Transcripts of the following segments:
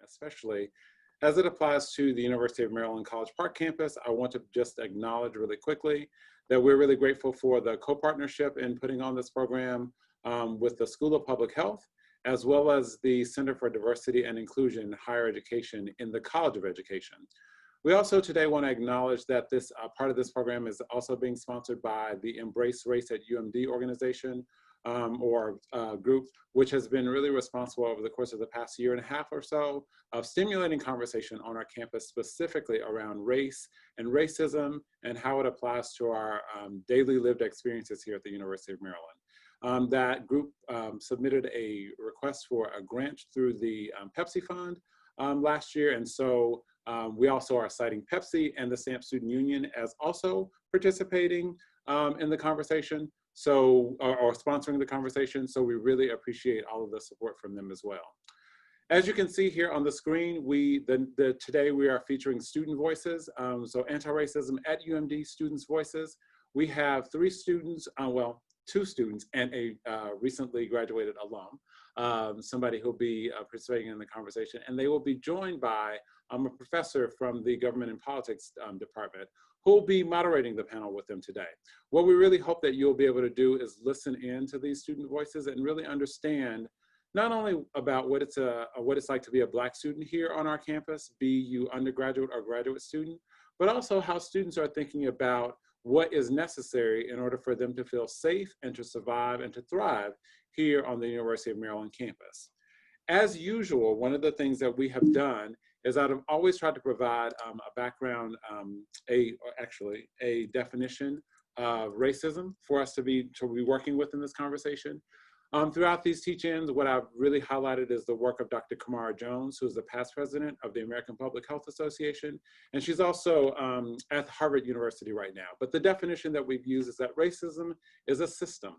especially as it applies to the University of Maryland College Park campus. I want to just acknowledge really quickly that we're really grateful for the co-partnership in putting on this program with the School of Public Health, as well as the Center for Diversity and Inclusion in Higher Education in the College of Education. We also today want to acknowledge that this part of this program is also being sponsored by the Embrace Race at UMD organization group, which has been really responsible over the course of the past year and a half or so of stimulating conversation on our campus, specifically around race and racism and how it applies to our daily lived experiences here at the University of Maryland. That group submitted a request for a grant through the Pepsi Fund last year, and so we also are citing Pepsi and the SAMP Student Union as also participating in the conversation, or sponsoring the conversation. So we really appreciate all of the support from them as well. As you can see here on the screen, today we are featuring student voices. So anti-racism at UMD students' voices. We have 3 students, well, 2 students and a recently graduated alum, somebody who'll be participating in the conversation, and they will be joined by a professor from the Government and Politics department who will be moderating the panel with them today. What we really hope that you'll be able to do is listen in to these student voices and really understand not only about what it's like to be a Black student here on our campus, be you undergraduate or graduate student, but also how students are thinking about what is necessary in order for them to feel safe and to survive and to thrive here on the University of Maryland campus. As usual, one of the things that we have done is I've always tried to provide a background, a definition of racism for us to be working with in this conversation. Throughout these teach-ins, what I've really highlighted is the work of Dr. Kamara Jones, who's the past president of the American Public Health Association, and she's also at Harvard University right now. But the definition that we've used is that racism is a system.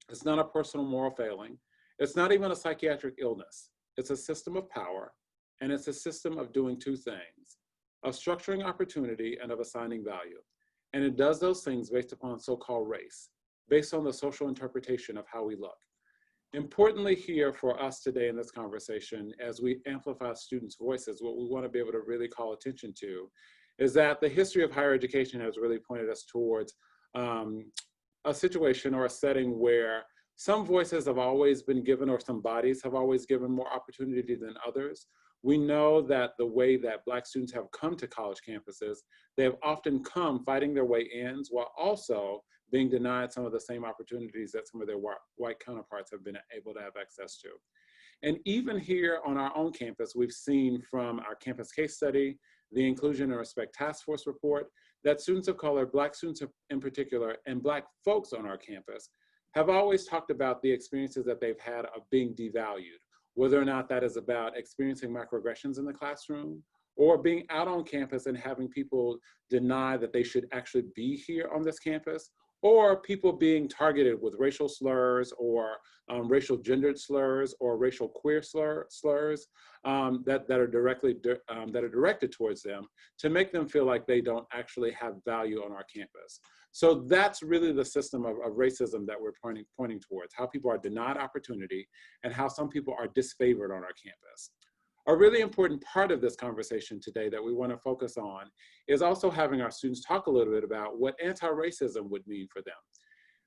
It's not a personal moral failing. It's not even a psychiatric illness. It's a system of power, and it's a system of doing 2 things, of structuring opportunity and of assigning value. And it does those things based upon so-called race, based on the social interpretation of how we look. Importantly here for us today in this conversation, as we amplify students' voices, what we want to be able to really call attention to is that the history of higher education has really pointed us towards a situation or a setting where some voices have always been given, or some bodies have always given more opportunity than others. We know that the way that Black students have come to college campuses, they have often come fighting their way in while also being denied some of the same opportunities that some of their white counterparts have been able to have access to. And even here on our own campus, we've seen from our campus case study, the Inclusion and Respect Task Force report, that students of color, Black students in particular, and Black folks on our campus have always talked about the experiences that they've had of being devalued, whether or not that is about experiencing microaggressions in the classroom, or being out on campus and having people deny that they should actually be here on this campus, or people being targeted with racial slurs or racial gendered slurs or racial queer slurs that are directed towards them to make them feel like they don't actually have value on our campus. So that's really the system of racism that we're pointing towards, how people are denied opportunity and how some people are disfavored on our campus. A really important part of this conversation today that we want to focus on is also having our students talk a little bit about what anti-racism would mean for them.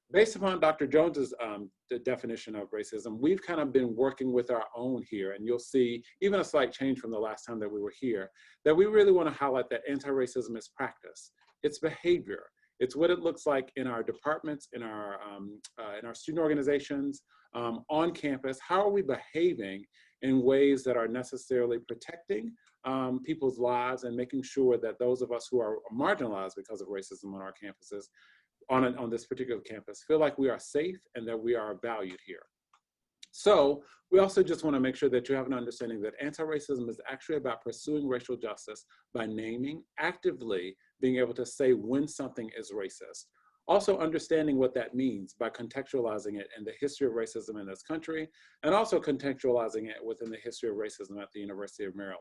Based upon Dr. Jones's the definition of racism, we've kind of been working with our own here, and you'll see even a slight change from the last time that we were here, that we really want to highlight that anti-racism is practice, it's behavior, it's what it looks like in our departments, in our student organizations, on campus. How are we behaving in ways that are necessarily protecting people's lives and making sure that those of us who are marginalized because of racism on our campuses, on this particular campus, feel like we are safe and that we are valued here. So we also just want to make sure that you have an understanding that anti-racism is actually about pursuing racial justice by naming, actively being able to say when something is racist. Also understanding what that means by contextualizing it in the history of racism in this country, and also contextualizing it within the history of racism at the University of Maryland,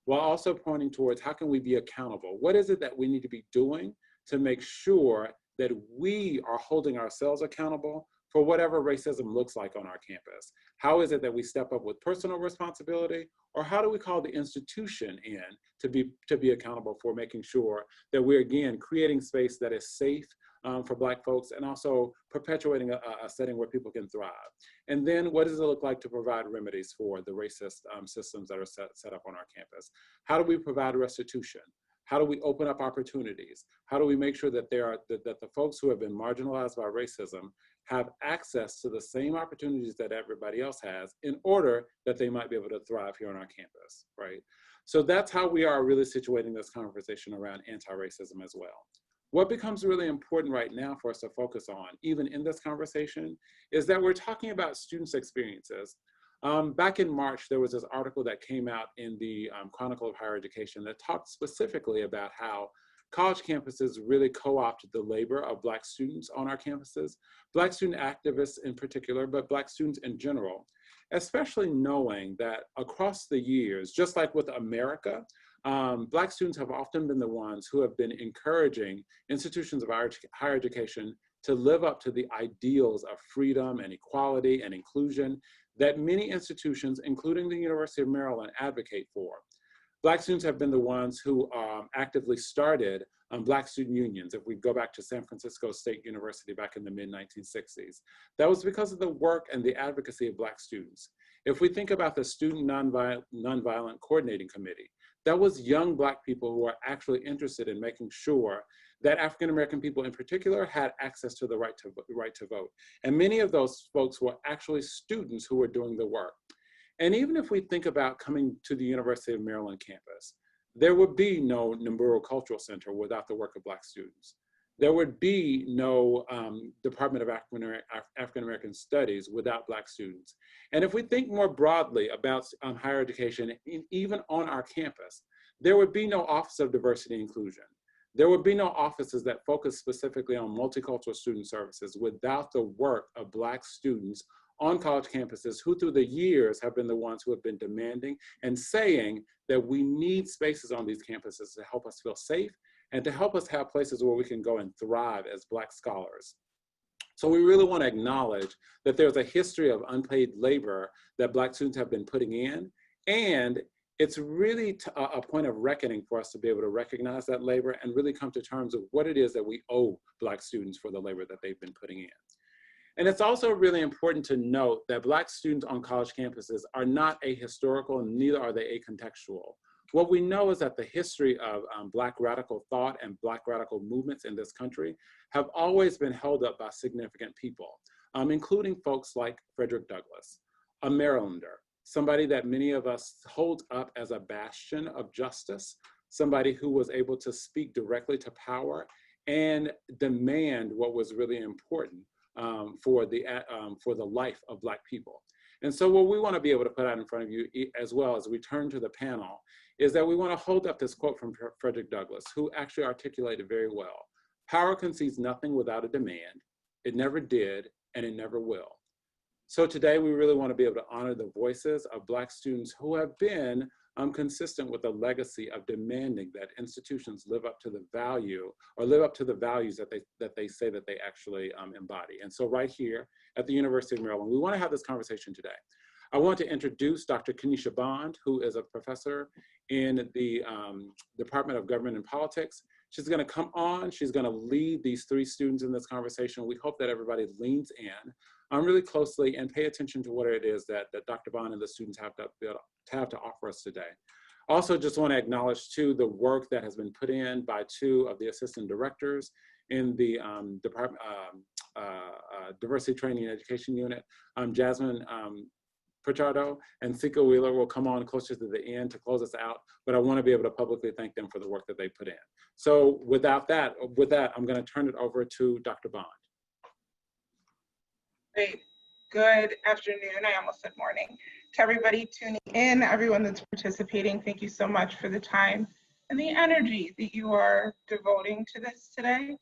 while also pointing towards how can we be accountable? What is it that we need to be doing to make sure that we are holding ourselves accountable for whatever racism looks like on our campus? How is it that we step up with personal responsibility, or how do we call the institution in to be accountable for making sure that we're, again, creating space that is safe for Black folks, and also perpetuating a setting where people can thrive? And then what does it look like to provide remedies for the racist systems that are set up on our campus? How do we provide restitution? How do we open up opportunities? How do we make sure that that the folks who have been marginalized by racism have access to the same opportunities that everybody else has in order that they might be able to thrive here on our campus, right? So that's how we are really situating this conversation around anti-racism as well. What becomes really important right now for us to focus on, even in this conversation, is that we're talking about students' experiences. Back in March, there was this article that came out in the Chronicle of Higher Education that talked specifically about how college campuses really co-opted the labor of Black students on our campuses, Black student activists in particular, but Black students in general, especially knowing that across the years, just like with America, Black students have often been the ones who have been encouraging institutions of higher education to live up to the ideals of freedom and equality and inclusion that many institutions, including the University of Maryland, advocate for. Black students have been the ones who actively started Black student unions. If we go back to San Francisco State University back in the mid-1960s, that was because of the work and the advocacy of Black students. If we think about the Student Nonviolent Coordinating Committee, that was young Black people who are actually interested in making sure that African American people in particular had access to the right to vote. And many of those folks were actually students who were doing the work. And even if we think about coming to the University of Maryland campus, there would be no Namburu Cultural Center without the work of Black students. There would be no Department of African American Studies without Black students. And if we think more broadly about higher education, even on our campus, there would be no Office of Diversity and Inclusion. There would be no offices that focus specifically on multicultural student services without the work of Black students on college campuses who through the years have been the ones who have been demanding and saying that we need spaces on these campuses to help us feel safe and to help us have places where we can go and thrive as Black scholars. So we really want to acknowledge that there's a history of unpaid labor that Black students have been putting in, and it's really a point of reckoning for us to be able to recognize that labor and really come to terms with what it is that we owe Black students for the labor that they've been putting in. And it's also really important to note that Black students on college campuses are not ahistorical, and neither are they acontextual. What we know is that the history of Black radical thought and Black radical movements in this country have always been held up by significant people, including folks like Frederick Douglass, a Marylander, somebody that many of us hold up as a bastion of justice, somebody who was able to speak directly to power and demand what was really important for the life of Black people. And so what we want to be able to put out in front of you as well as we turn to the panel is that we want to hold up this quote from Frederick Douglass, who actually articulated very well. Power concedes nothing without a demand. It never did, and it never will. So today we really want to be able to honor the voices of Black students who have been consistent with the legacy of demanding that institutions live up to the value or live up to the values that they say that they actually embody. And so right here at the University of Maryland, we want to have this conversation today. I want to introduce Dr. Kenisha Bond, who is a professor in the Department of Government and Politics. She's going to come on, she's going to lead these three students in this conversation. We hope that everybody leans in really closely and pay attention to what it is that Dr. Bond and the students have to offer us today. Also, just want to acknowledge too the work that has been put in by two of the assistant directors in the Department Diversity Training and Education Unit. Jazmin Pichardo and Sika will come on closer to the end to close us out, but I want to be able to publicly thank them for the work that they put in. So with that, I'm going to turn it over to Dr. Bond. Great. Good afternoon. I almost said morning. To everybody tuning in, everyone that's participating, thank you so much for the time and the energy that you are devoting to this today,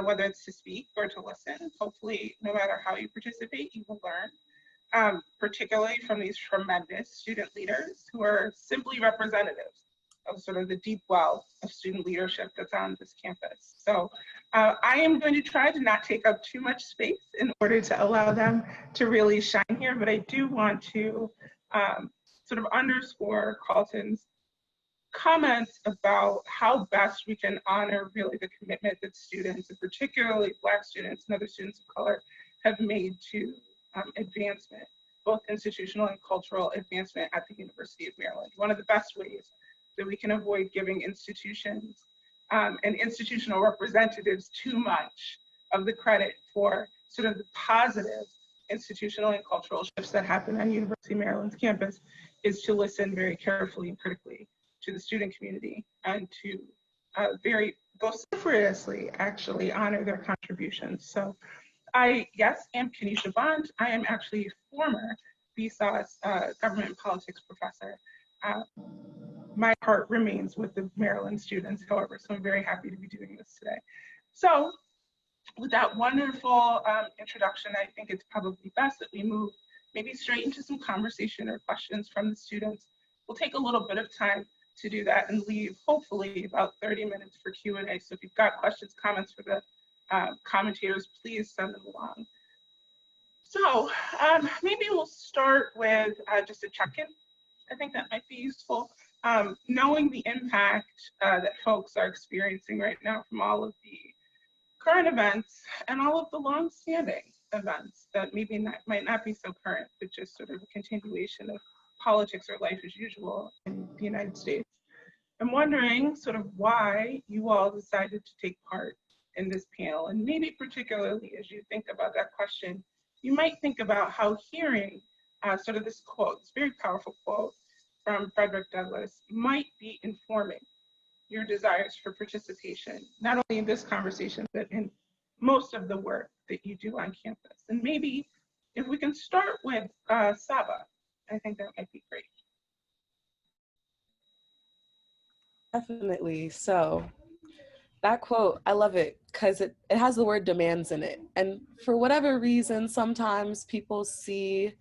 whether it's to speak or to listen. Hopefully, no matter how you participate, you will learn, particularly from these tremendous student leaders who are simply representatives of sort of the deep well of student leadership that's on this campus. So I am going to try to not take up too much space in order to allow them to really shine here, but I do want to sort of underscore Carlton's comments about how best we can honor really the commitment that students, and particularly Black students and other students of color, have made to advancement, both institutional and cultural advancement at the University of Maryland. One of the best ways that we can avoid giving institutions and institutional representatives too much of the credit for sort of the positive institutional and cultural shifts that happen on University of Maryland's campus is to listen very carefully and critically to the student community and to very vociferously actually honor their contributions. So I, yes, am Kenisha Bond. I am actually a former BSOS government and politics professor. My heart remains with the Maryland students, however, so I'm very happy to be doing this today. So with that wonderful introduction, I think it's probably best that we move maybe straight into some conversation or questions from the students. We'll take a little bit of time to do that and leave hopefully about 30 minutes for Q&A. So if you've got questions, comments for the commentators, please send them along. So maybe we'll start with just a check-in. I think that might be useful. Knowing the impact that folks are experiencing right now from all of the current events and all of the long-standing events that maybe might not be so current, but just sort of a continuation of politics or life as usual in the United States. I'm wondering sort of why you all decided to take part in this panel, and maybe particularly as you think about that question, you might think about how hearing sort of this quote, this very powerful quote from Frederick Douglass, might be informing your desires for participation, not only in this conversation, but in most of the work that you do on campus. And maybe if we can start with Saba, I think that might be great. Definitely. So that quote, I love it because it has the word demands in it. And for whatever reason, sometimes people see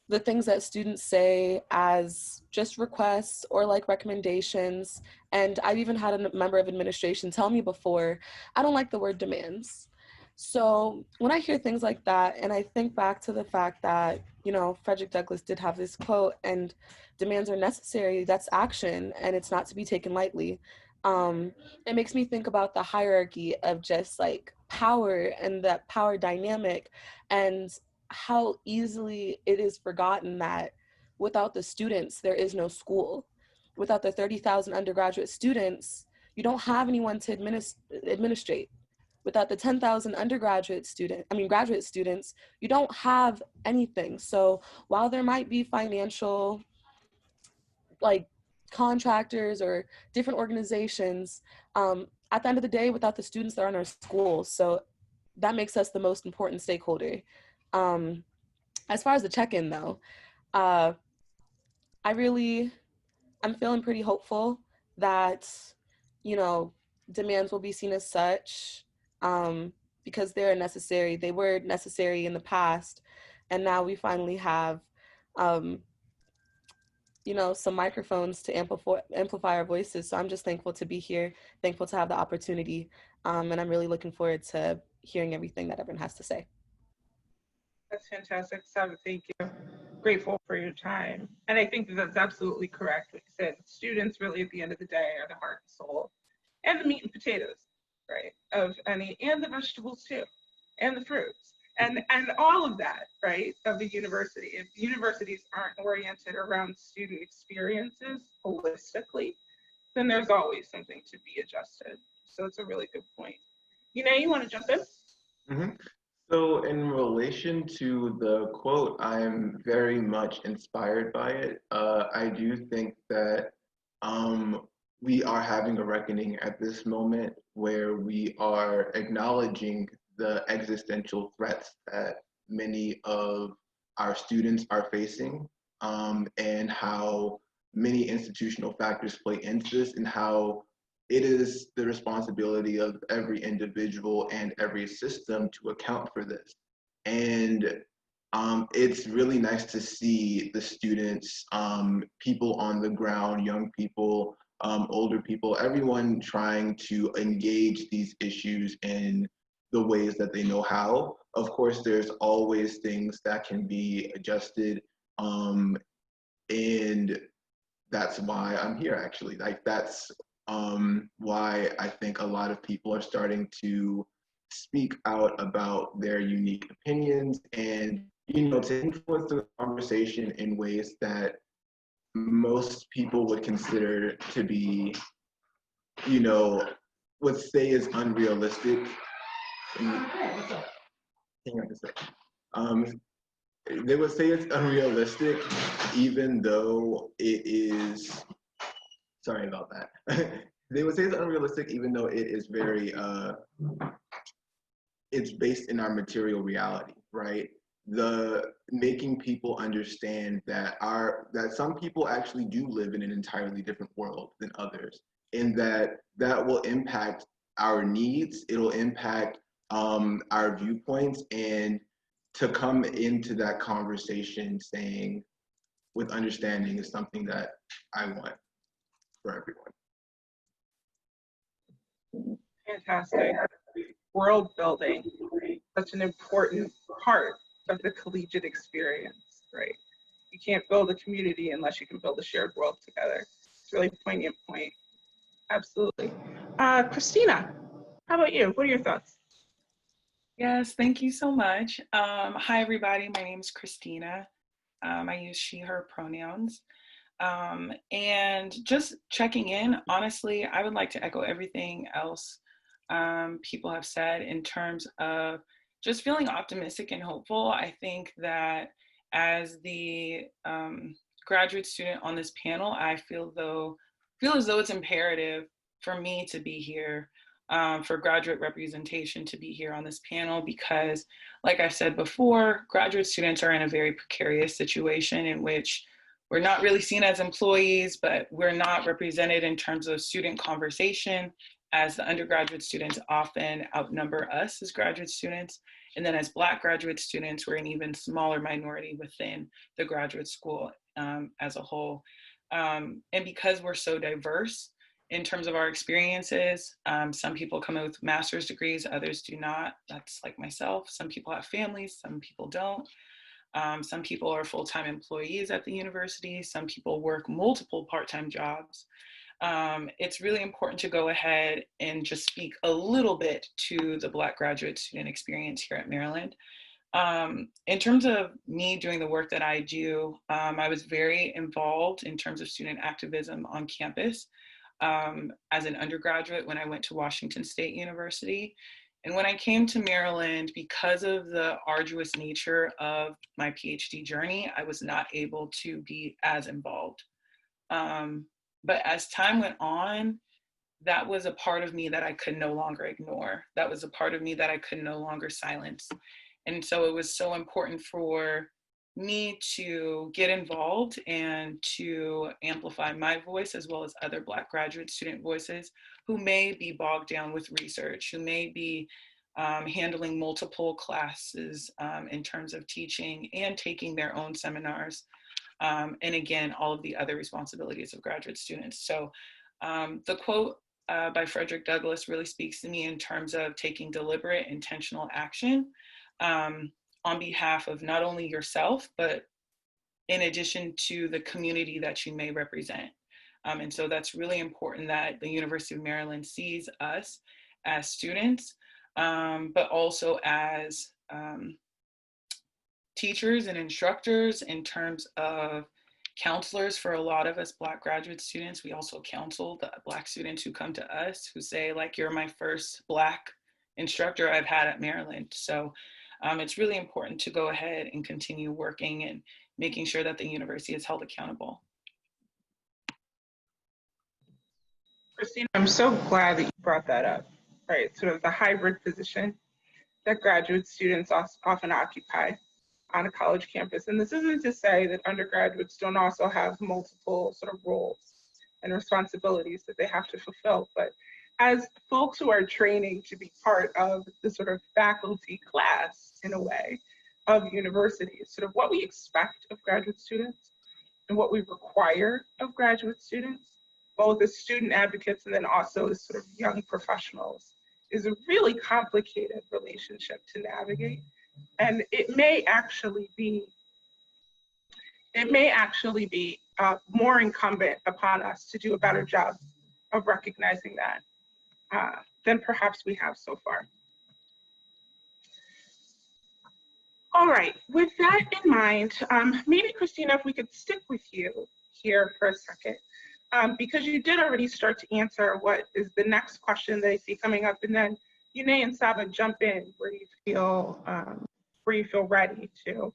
the things that students say as just requests or like recommendations. And I've even had a member of administration tell me before, I don't like the word demands. So when I hear things like that, and I think back to the fact that, you know, Frederick Douglass did have this quote, and demands are necessary, that's action, and it's not to be taken lightly. It makes me think about the hierarchy of just like power and that power dynamic, and how easily it is forgotten that without the students, there is no school. Without the 30,000 undergraduate students, you don't have anyone to administrate. Without the 10,000 graduate students, you don't have anything. So while there might be financial, like contractors or different organizations, at the end of the day, without the students, there are no schools. So that makes us the most important stakeholder. As far as the check-in though, I'm feeling pretty hopeful that, you know, demands will be seen as such, because they were necessary in the past. And now we finally have, you know, some microphones to amplify our voices. So I'm just thankful to be here, thankful to have the opportunity. And I'm really looking forward to hearing everything that everyone has to say. That's fantastic, Saba, thank you. Grateful for your time. And I think that that's absolutely correct. Like you said, students really at the end of the day are the heart and soul and the meat and potatoes, right? And the vegetables too, and the fruits, and all of that, right, of the university. If universities aren't oriented around student experiences holistically, then there's always something to be adjusted. So it's a really good point. Yuné, you want to jump in? Mm-hmm. So in relation to the quote, I am very much inspired by it. I do think that we are having a reckoning at this moment where we are acknowledging the existential threats that many of our students are facing, and how many institutional factors play into this, and how it is the responsibility of every individual and every system to account for this. And it's really nice to see the students, people on the ground, young people, older people, everyone trying to engage these issues in the ways that they know how. Of course, there's always things that can be adjusted, and that's why I'm here, actually. Like, that's why I think a lot of people are starting to speak out about their unique opinions and, you know, to influence the conversation in ways that most people would consider to be, you know, would say is unrealistic. They would say it's unrealistic, even though it is, sorry about that. They would say it's unrealistic, even though it is very, it's based in our material reality, right? The making people understand that that some people actually do live in an entirely different world than others, and that will impact our needs, it'll impact our viewpoints, and to come into that conversation saying with understanding is something that I want for everyone. Fantastic. World building, such an important part of the collegiate experience, right? You can't build a community unless you can build a shared world together. It's a really poignant point. Absolutely. Christina, how about you? What are your thoughts? Yes, thank you so much. Hi, everybody. My name is Christina. I use she, her pronouns. And just checking in, honestly, I would like to echo everything else people have said in terms of just feeling optimistic and hopeful. I think that as the graduate student on this panel, I feel as though it's imperative for me to be here, for graduate representation to be here on this panel, because like I said before, graduate students are in a very precarious situation in which we're not really seen as employees, but we're not represented in terms of student conversation, as the undergraduate students often outnumber us as graduate students. And then as Black graduate students, we're an even smaller minority within the graduate school as a whole. And because we're so diverse in terms of our experiences, some people come in with master's degrees, others do not. That's like myself. Some people have families, some people don't. Some people are full-time employees at the university. Some people work multiple part-time jobs. It's really important to go ahead and just speak a little bit to the Black graduate student experience here at Maryland. In terms of me doing the work that I do, I was very involved in terms of student activism on campus as an undergraduate when I went to Washington State University. And when I came to Maryland, because of the arduous nature of my PhD journey, I was not able to be as involved. But as time went on, that was a part of me that I could no longer ignore. That was a part of me that I could no longer silence. And so it was so important for me to get involved and to amplify my voice, as well as other Black graduate student voices who may be bogged down with research, who may be handling multiple classes in terms of teaching and taking their own seminars. And again, all of the other responsibilities of graduate students. So the quote by Frederick Douglass really speaks to me in terms of taking deliberate, intentional action on behalf of not only yourself, but in addition to the community that you may represent. And so that's really important that the University of Maryland sees us as students, but also as teachers and instructors in terms of counselors for a lot of us Black graduate students. We also counsel the Black students who come to us who say, like, you're my first Black instructor I've had at Maryland. So it's really important to go ahead and continue working and making sure that the university is held accountable. Christina, I'm so glad that you brought that up, right? Sort of the hybrid position that graduate students often occupy on a college campus. And this isn't to say that undergraduates don't also have multiple sort of roles and responsibilities that they have to fulfill, but as folks who are training to be part of the sort of faculty class in a way, of universities, sort of what we expect of graduate students and what we require of graduate students, both as student advocates and then also as sort of young professionals, is a really complicated relationship to navigate. And it may actually be more incumbent upon us to do a better job of recognizing that than perhaps we have so far. All right, with that in mind, maybe Christina, if we could stick with you here for a second, because you did already start to answer what is the next question that I see coming up, and then Yuné and Saba jump in where you feel ready to.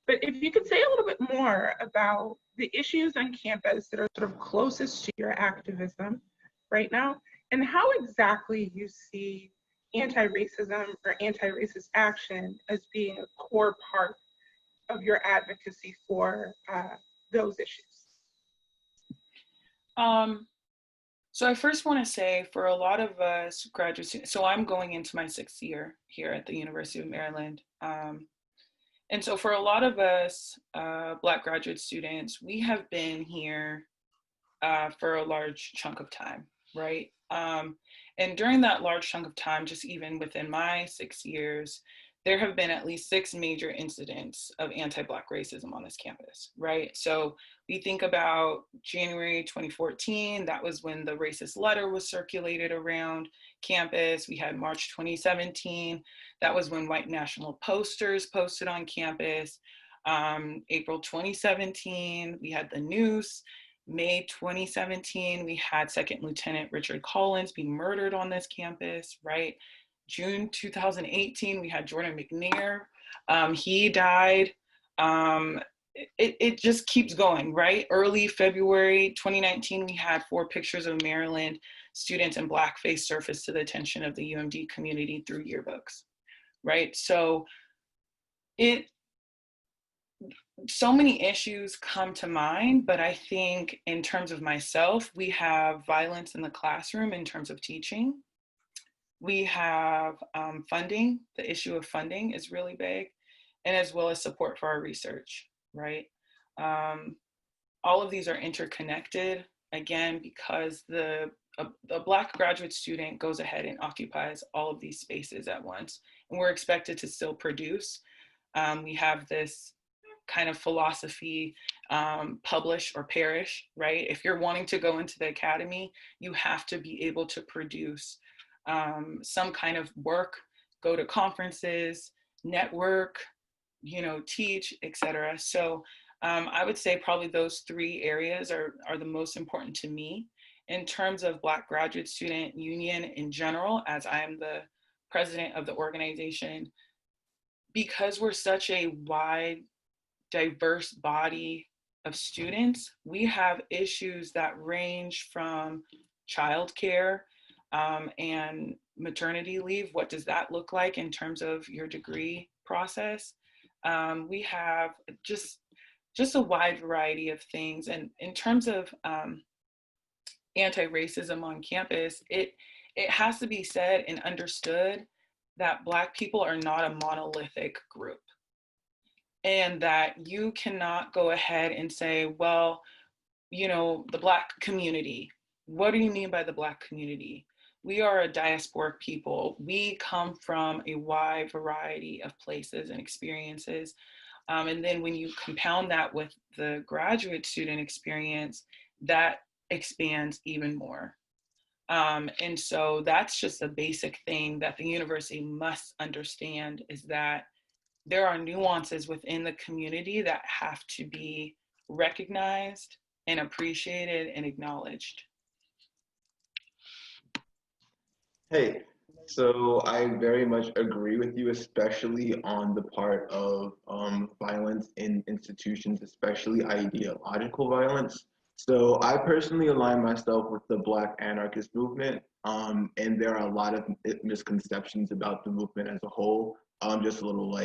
But if you could say a little bit more about the issues on campus that are sort of closest to your activism right now, and how exactly you see anti-racism or anti-racist action as being a core part of your advocacy for those issues. So I first want to say for a lot of us graduate students, so I'm going into my 6th year here at the University of Maryland. And so for a lot of us Black graduate students, we have been here for a large chunk of time, right? And during that large chunk of time, just even within my 6 years, there have been at least 6 major incidents of anti-Black racism on this campus, right? So we think about January 2014, that was when the racist letter was circulated around campus. We had March 2017, that was when white national posters posted on campus. April 2017, we had the noose. May 2017, we had Second Lieutenant Richard Collins be murdered on this campus, right? June 2018, we had Jordan McNair. He died. It just keeps going, right? Early February 2019, we had 4 pictures of Maryland students in blackface surface to the attention of the UMD community through yearbooks, right? So so many issues come to mind, but I think in terms of myself, we have violence in the classroom in terms of teaching. We have funding. The issue of funding is really big, and as well as support for our research, right? All of these are interconnected, again, because a Black graduate student goes ahead and occupies all of these spaces at once, and we're expected to still produce. We have this kind of philosophy, publish or perish, right? If you're wanting to go into the academy, you have to be able to produce some kind of work, go to conferences, network, teach, etc. So I would say probably those 3 areas are the most important to me. In terms of Black Graduate Student Union in general, as I am the president of the organization, because we're such a wide, diverse body of students, we have issues that range from childcare and maternity leave. What does that look like in terms of your degree process? We have just a wide variety of things. And in terms of anti-racism on campus, it has to be said and understood that Black people are not a monolithic group. And that you cannot go ahead and say, well, the Black community. What do you mean by the Black community? We are a diasporic people. We come from a wide variety of places and experiences. And then when you compound that with the graduate student experience, that expands even more. And so that's just a basic thing that the university must understand, is that there are nuances within the community that have to be recognized and appreciated and acknowledged. Hey, so I very much agree with you, especially on the part of violence in institutions, especially ideological violence. So I personally align myself with the Black anarchist movement, and there are a lot of misconceptions about the movement as a whole. Just a little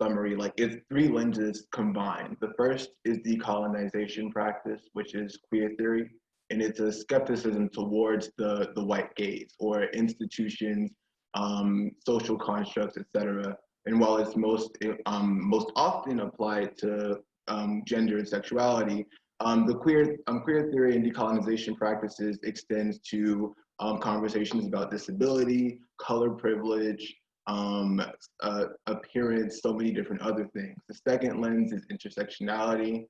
summary, it's 3 lenses combined. The first is decolonization practice, which is queer theory, and it's a skepticism towards the white gaze or institutions, social constructs, etc., And while it's most often applied to gender and sexuality, the queer theory and decolonization practices extends to conversations about disability, color privilege, appearance, so many different other things. The second lens is intersectionality,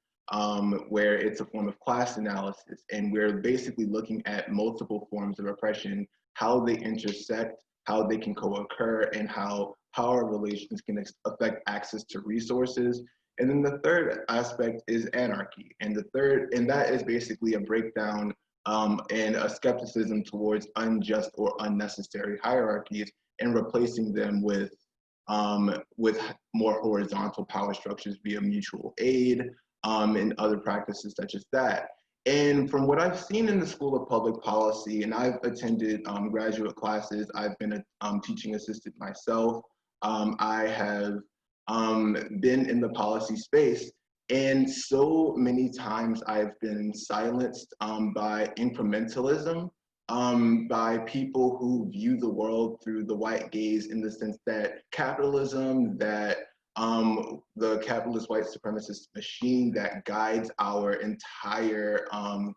where it's a form of class analysis, and we're basically looking at multiple forms of oppression, how they intersect, how they can co-occur, and how power relations can affect access to resources. And then the third aspect is anarchy, and that is basically a breakdown and a skepticism towards unjust or unnecessary hierarchies, and replacing them with more horizontal power structures via mutual aid and other practices such as that. And from what I've seen in the School of Public Policy, and I've attended graduate classes, I've been a teaching assistant myself. I have been in the policy space, and so many times I've been silenced by incrementalism, by people who view the world through the white gaze, in the sense that capitalism, that the capitalist white supremacist machine that guides our entire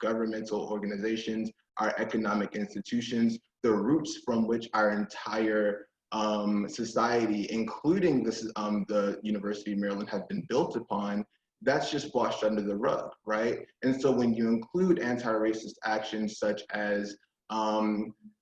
governmental organizations, our economic institutions, the roots from which our entire society, including the University of Maryland, have been built upon, that's just washed under the rug, right? And so when you include anti-racist actions such as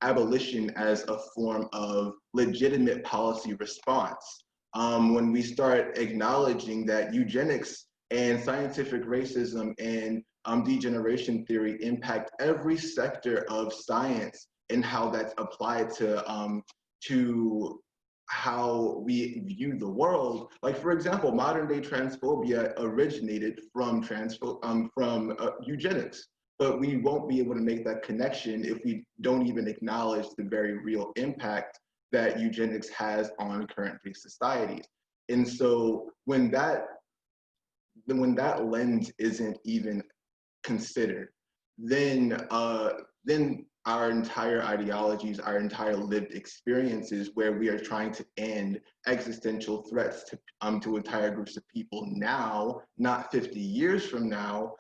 abolition as a form of legitimate policy response, when we start acknowledging that eugenics and scientific racism and degeneration theory impact every sector of science and how that's applied to how we view the world. Like, for example, modern day transphobia originated from eugenics, but we won't be able to make that connection if we don't even acknowledge the very real impact that eugenics has on current day societies. And so when that lens isn't even considered, then our entire ideologies, our entire lived experiences, where we are trying to end existential threats to entire groups of people now, not 50 years from now,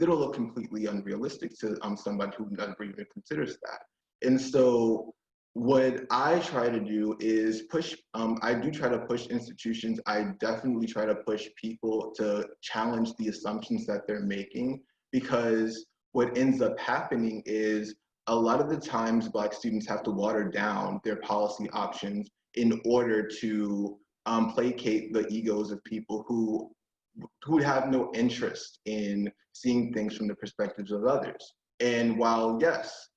it'll look completely unrealistic to somebody who never even considers that. And so what I try to do is push, I do try to push institutions, I definitely try to push people to challenge the assumptions that they're making, because what ends up happening is a lot of the times Black students have to water down their policy options in order to placate the egos of people who have no interest in seeing things from the perspectives of others. And while yes,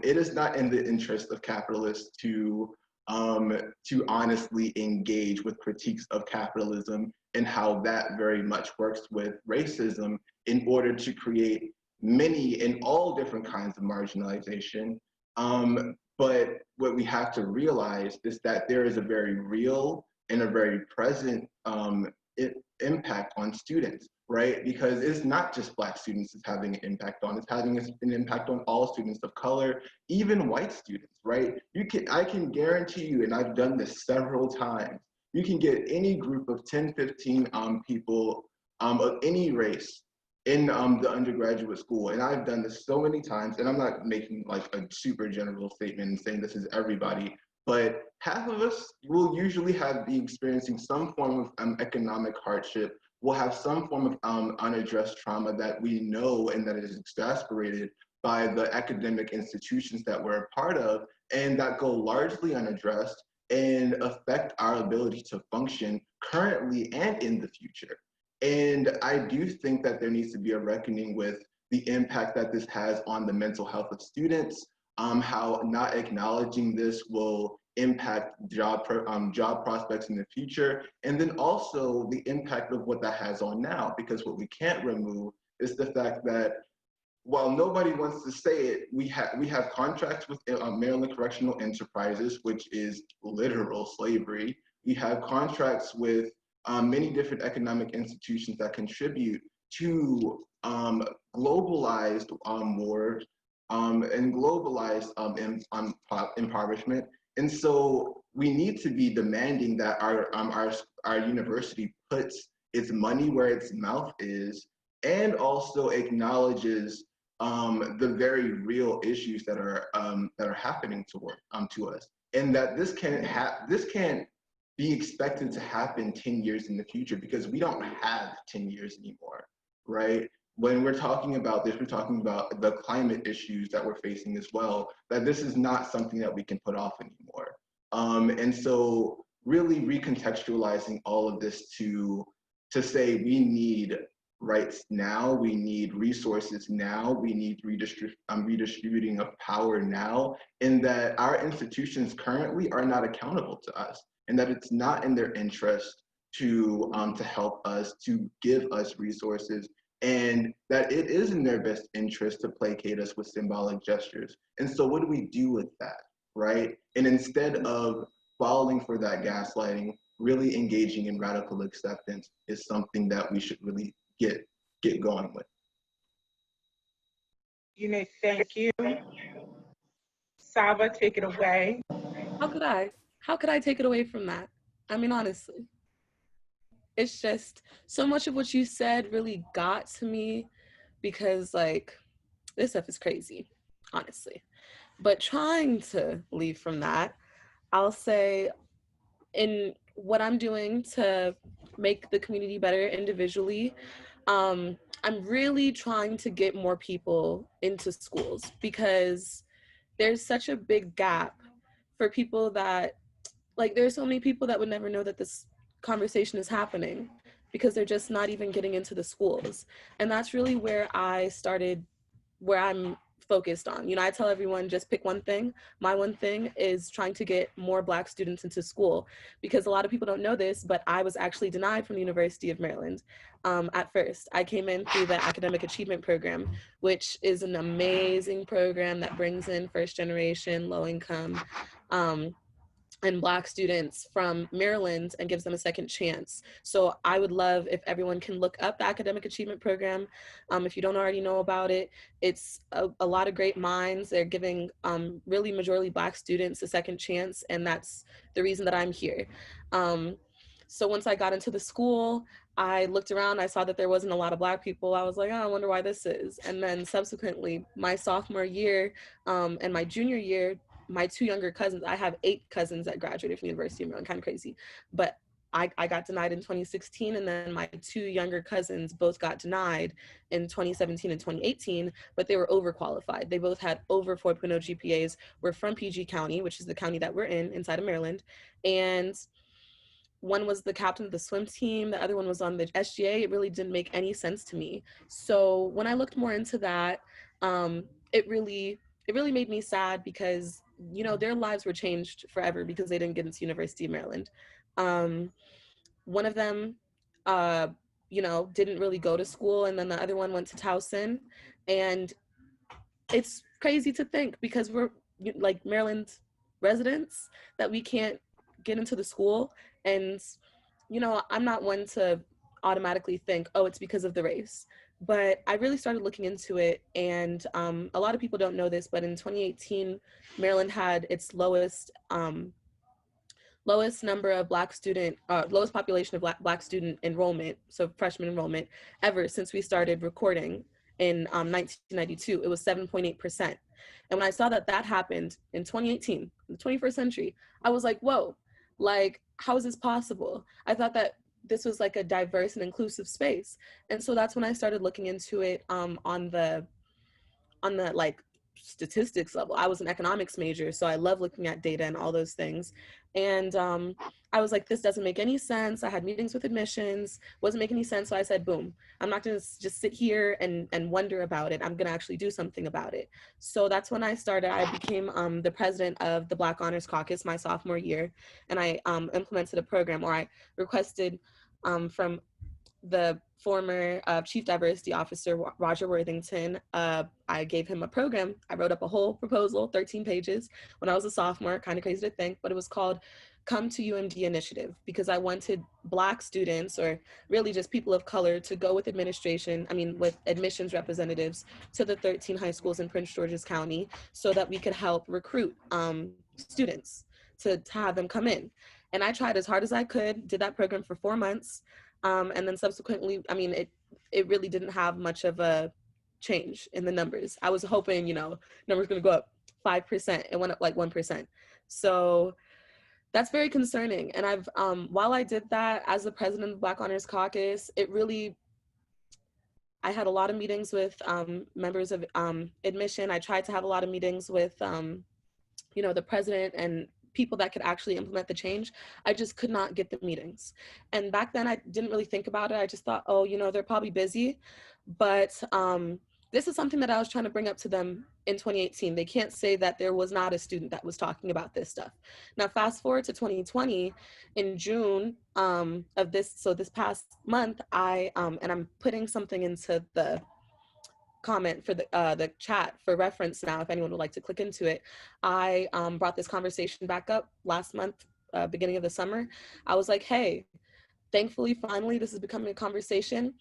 it is not in the interest of capitalists to honestly engage with critiques of capitalism and how that very much works with racism in order to create many and all different kinds of marginalization. But what we have to realize is that there is a very real and a very present impact on students, right? Because it's not just Black students it's having an impact on, it's having an impact on all students of color, even white students, right? I can guarantee you, and I've done this several times, you can get any group of 10, 15 people of any race in the undergraduate school. And I've done this so many times, and I'm not making like a super general statement and saying this is everybody, but half of us will usually be experiencing some form of economic hardship. We'll have some form of unaddressed trauma that we know and that is exasperated by the academic institutions that we're a part of, and that go largely unaddressed and affect our ability to function currently and in the future. And I do think that there needs to be a reckoning with the impact that this has on the mental health of students, how not acknowledging this will impact job prospects in the future, and then also the impact of what that has on now, because what we can't remove is the fact that while nobody wants to say it, we have contracts with Maryland Correctional Enterprises, which is literal slavery. We have contracts with many different economic institutions that contribute to globalized wars and globalized impoverishment. And so we need to be demanding that our university puts its money where its mouth is, and also acknowledges the very real issues that are happening to us, and that this can't be expected to happen 10 years in the future, because we don't have 10 years anymore, right? When we're talking about this, we're talking about the climate issues that we're facing as well, that this is not something that we can put off anymore. And so really recontextualizing all of this to say we need rights now, we need resources now, we need redistributing of power now, and that our institutions currently are not accountable to us, and that it's not in their interest to help us, to give us resources, and that it is in their best interest to placate us with symbolic gestures. And so what do we do with that, right? And instead of falling for that gaslighting, really engaging in radical acceptance is something that we should really get going with. Yuné, thank you. Saba, take it away. How could I take it away from that? I mean, honestly, it's just so much of what you said really got to me, because like this stuff is crazy, honestly. But trying to leave from that, I'll say in what I'm doing to make the community better individually, I'm really trying to get more people into schools, because there's such a big gap for people that, like, there's so many people that would never know that this conversation is happening because they're just not even getting into the schools. And that's really where I'm focused on. You know, I tell everyone, just pick one thing. My one thing is trying to get more Black students into school, because a lot of people don't know this, but I was actually denied from the University of Maryland. At first, I came in through the Academic Achievement Program, which is an amazing program that brings in first generation, low income, and Black students from Maryland and gives them a second chance. So I would love if everyone can look up the Academic Achievement Program. If you don't already know about it, it's a lot of great minds. They're giving really majority Black students a second chance, and that's the reason that I'm here. So once I got into the school, I looked around, I saw that there wasn't a lot of Black people. I was like, oh, I wonder why this is. And then subsequently, my sophomore year and my junior year, my two younger cousins, I have 8 cousins that graduated from the University of Maryland, kind of crazy. But I got denied in 2016, and then my 2 younger cousins both got denied in 2017 and 2018, but they were overqualified. They both had over 4.0 GPAs, were from PG County, which is the county that we're in, inside of Maryland. And one was the captain of the swim team, the other one was on the SGA. It really didn't make any sense to me. So when I looked more into that, it really made me sad, because you know, their lives were changed forever because they didn't get into University of Maryland. One of them, you know, didn't really go to school, and then the other one went to Towson. And it's crazy to think, because we're like Maryland residents, that we can't get into the school. And, you know, I'm not one to automatically think, oh, it's because of the race. But I really started looking into it, and a lot of people don't know this, but in 2018, Maryland had its lowest number of lowest population of Black student enrollment, so freshman enrollment, ever since we started recording in 1992. It was 7.8%. And when I saw that happened in 2018, the 21st century, I was like, whoa, like, how is this possible? I thought that this was like a diverse and inclusive space. And so that's when I started looking into it on the like statistics level. I was an economics major, so I love looking at data and all those things. And I was like, this doesn't make any sense. I had meetings with admissions, wasn't making any sense. So I said, boom, I'm not gonna just sit here and wonder about it. I'm gonna actually do something about it. So that's when I started. I became the president of the Black Honors Caucus my sophomore year. And I implemented a program, or I requested from the former Chief Diversity Officer, Roger Worthington. I gave him a program. I wrote up a whole proposal, 13 pages, when I was a sophomore, kind of crazy to think, but it was called Come to UMD Initiative, because I wanted Black students, or really just people of color, to go with with admissions representatives to the 13 high schools in Prince George's County, so that we could help recruit students. to have them come in. And I tried as hard as I could, did that program for 4 months. And then subsequently, I mean, it really didn't have much of a change in the numbers. I was hoping, you know, numbers gonna go up 5%. It went up like 1%. So that's very concerning. And I've, while I did that as the president of the Black Honors Caucus, it really, I had a lot of meetings with members of admission. I tried to have a lot of meetings with, you know, the president and people that could actually implement the change. I just could not get the meetings. And back then I didn't really think about it. I just thought, oh, you know, they're probably busy. But this is something that I was trying to bring up to them in 2018. They can't say that there was not a student that was talking about this stuff. Now, fast forward to 2020, in June of this, so this past month, and I'm putting something into the comment for the chat for reference now, if anyone would like to click into it. I brought this conversation back up last month, beginning of the summer. I was like, hey, thankfully, finally, this is becoming a conversation.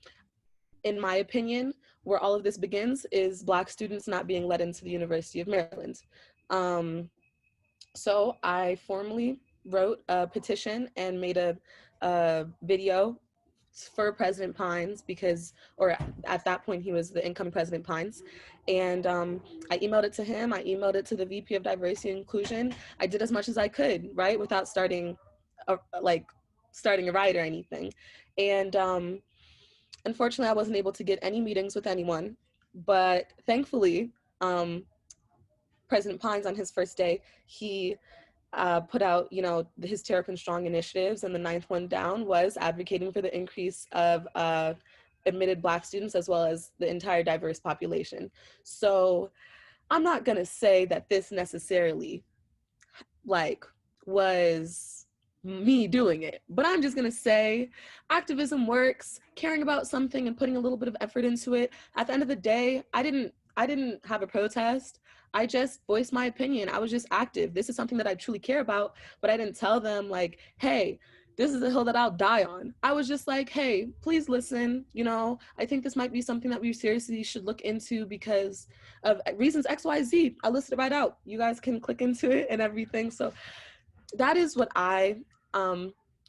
In my opinion, where all of this begins is Black students not being let into the University of Maryland. So I formally wrote a petition and made a video for President Pines because, or at that point he was the incoming President Pines. And I emailed it to him, I emailed it to the VP of Diversity and Inclusion. I did as much as I could, right? Without starting a riot or anything. And unfortunately, I wasn't able to get any meetings with anyone, but thankfully, President Pines on his first day, he put out, you know, his Terrapin Strong initiatives, and the 9th one down was advocating for the increase of admitted Black students as well as the entire diverse population. So I'm not gonna say that this necessarily was me doing it, but I'm just gonna say activism works. Caring about something and putting a little bit of effort into it. At the end of the day, I didn't have a protest. I just voiced my opinion. I was just active. This is something that I truly care about, but I didn't tell them like, hey, this is a hill that I'll die on. I was just like, hey, please listen. You know, I think this might be something that we seriously should look into because of reasons X, Y, Z. I listed it right out. You guys can click into it and everything. So that is what I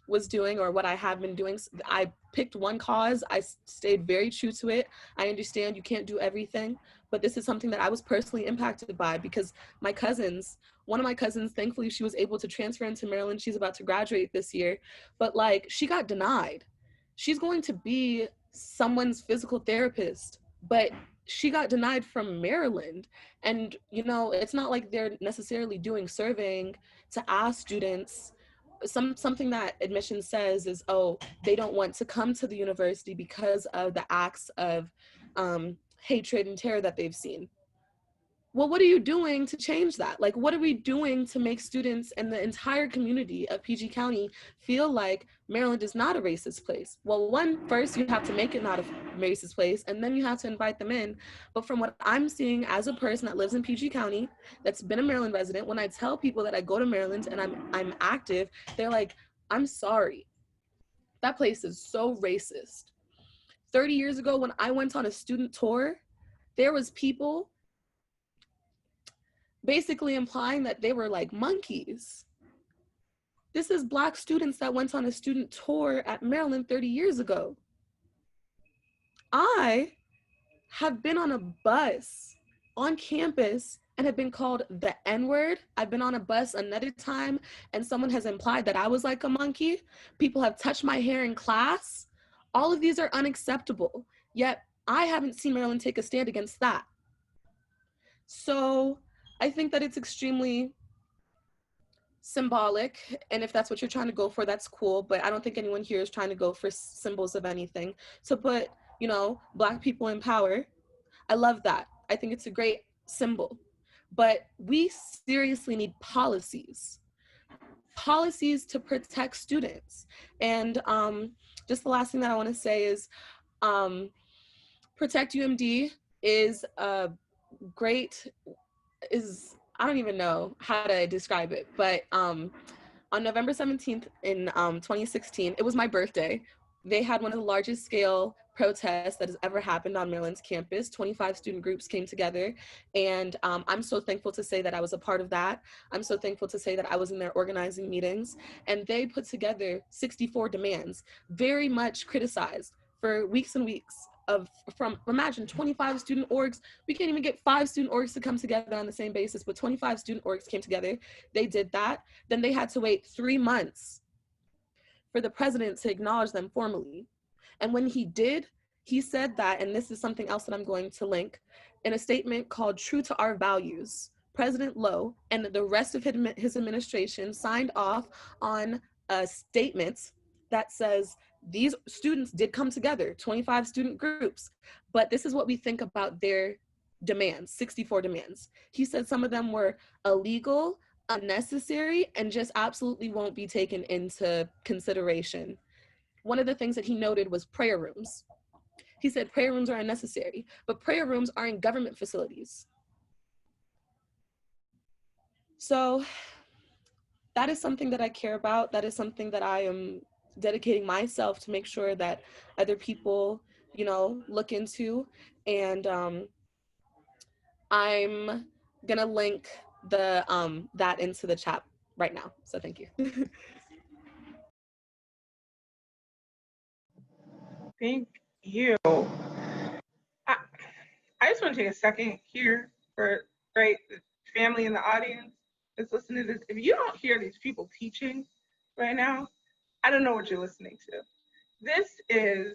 was doing, or what I have been doing. I picked one cause. I stayed very true to it. I understand you can't do everything, but this is something that I was personally impacted by because my cousins, one of my cousins, thankfully she was able to transfer into Maryland. She's about to graduate this year, but like she got denied. She's going to be someone's physical therapist, but she got denied from Maryland. And, you know, it's not like they're necessarily doing surveying to ask students. Something that admission says is, oh, they don't want to come to the university because of the acts of hatred and terror that they've seen. Well, what are you doing to change that? Like, what are we doing to make students and the entire community of PG County feel like Maryland is not a racist place? Well, first you have to make it not a racist place, and then you have to invite them in. But from what I'm seeing as a person that lives in PG County, that's been a Maryland resident, when I tell people that I go to Maryland and I'm active, they're like, I'm sorry. That place is so racist. 30 years ago, when I went on a student tour, there was people basically implying that they were like monkeys. This is Black students that went on a student tour at Maryland 30 years ago. I have been on a bus on campus and have been called the N-word. I've been on a bus another time and someone has implied that I was like a monkey. People have touched my hair in class. All of these are unacceptable, yet I haven't seen Maryland take a stand against that. So I think that it's extremely symbolic, and if that's what you're trying to go for, that's cool, but I don't think anyone here is trying to go for symbols of anything. To put, you know, Black people in power, I love that. I think it's a great symbol, but we seriously need policies to protect students. And just the last thing that I want to say is Protect UMD is I don't even know how to describe it, but on November 17th in 2016, it was my birthday. They had one of the largest scale protests that has ever happened on Maryland's campus. 25 student groups came together, and I'm so thankful to say that I was a part of that. I'm so thankful to say that I was in their organizing meetings, and they put together 64 demands, very much criticized for weeks and weeks. From imagine 25 student orgs. We can't even get 5 student orgs to come together on the same basis, but 25 student orgs came together. They did that. Then they had to wait 3 months for the president to acknowledge them formally. And when he did, he said that, and this is something else that I'm going to link, in a statement called True to Our Values, President Lowe and the rest of his administration signed off on a statement that says these students did come together, 25 student groups, but this is what we think about their demands, 64 demands. He said some of them were illegal, unnecessary, and just absolutely won't be taken into consideration. One of the things that he noted was prayer rooms. He said prayer rooms are unnecessary, but prayer rooms are in government facilities. So that is something that I care about. That is something that I am dedicating myself to make sure that other people, you know, look into. And I'm gonna link the that into the chat right now. So thank you. Thank you. I just want to take a second here for the family in the audience that's listening to this. If you don't hear these people teaching right now, I don't know what you're listening to. This is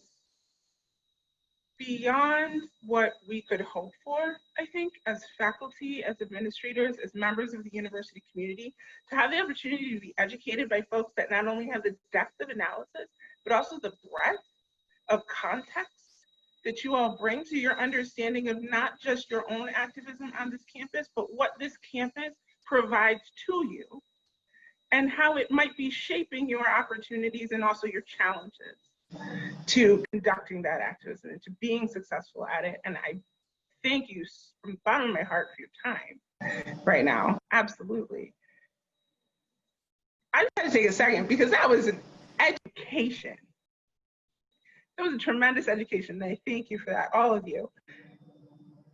beyond what we could hope for, I think, as faculty, as administrators, as members of the university community, to have the opportunity to be educated by folks that not only have the depth of analysis, but also the breadth of context that you all bring to your understanding of not just your own activism on this campus, but what this campus provides to you and how it might be shaping your opportunities and also your challenges to conducting that activism and to being successful at it. And I thank you from the bottom of my heart for your time right now. Absolutely. I just had to take a second because that was an education. It was a tremendous education, and I thank you for that, all of you.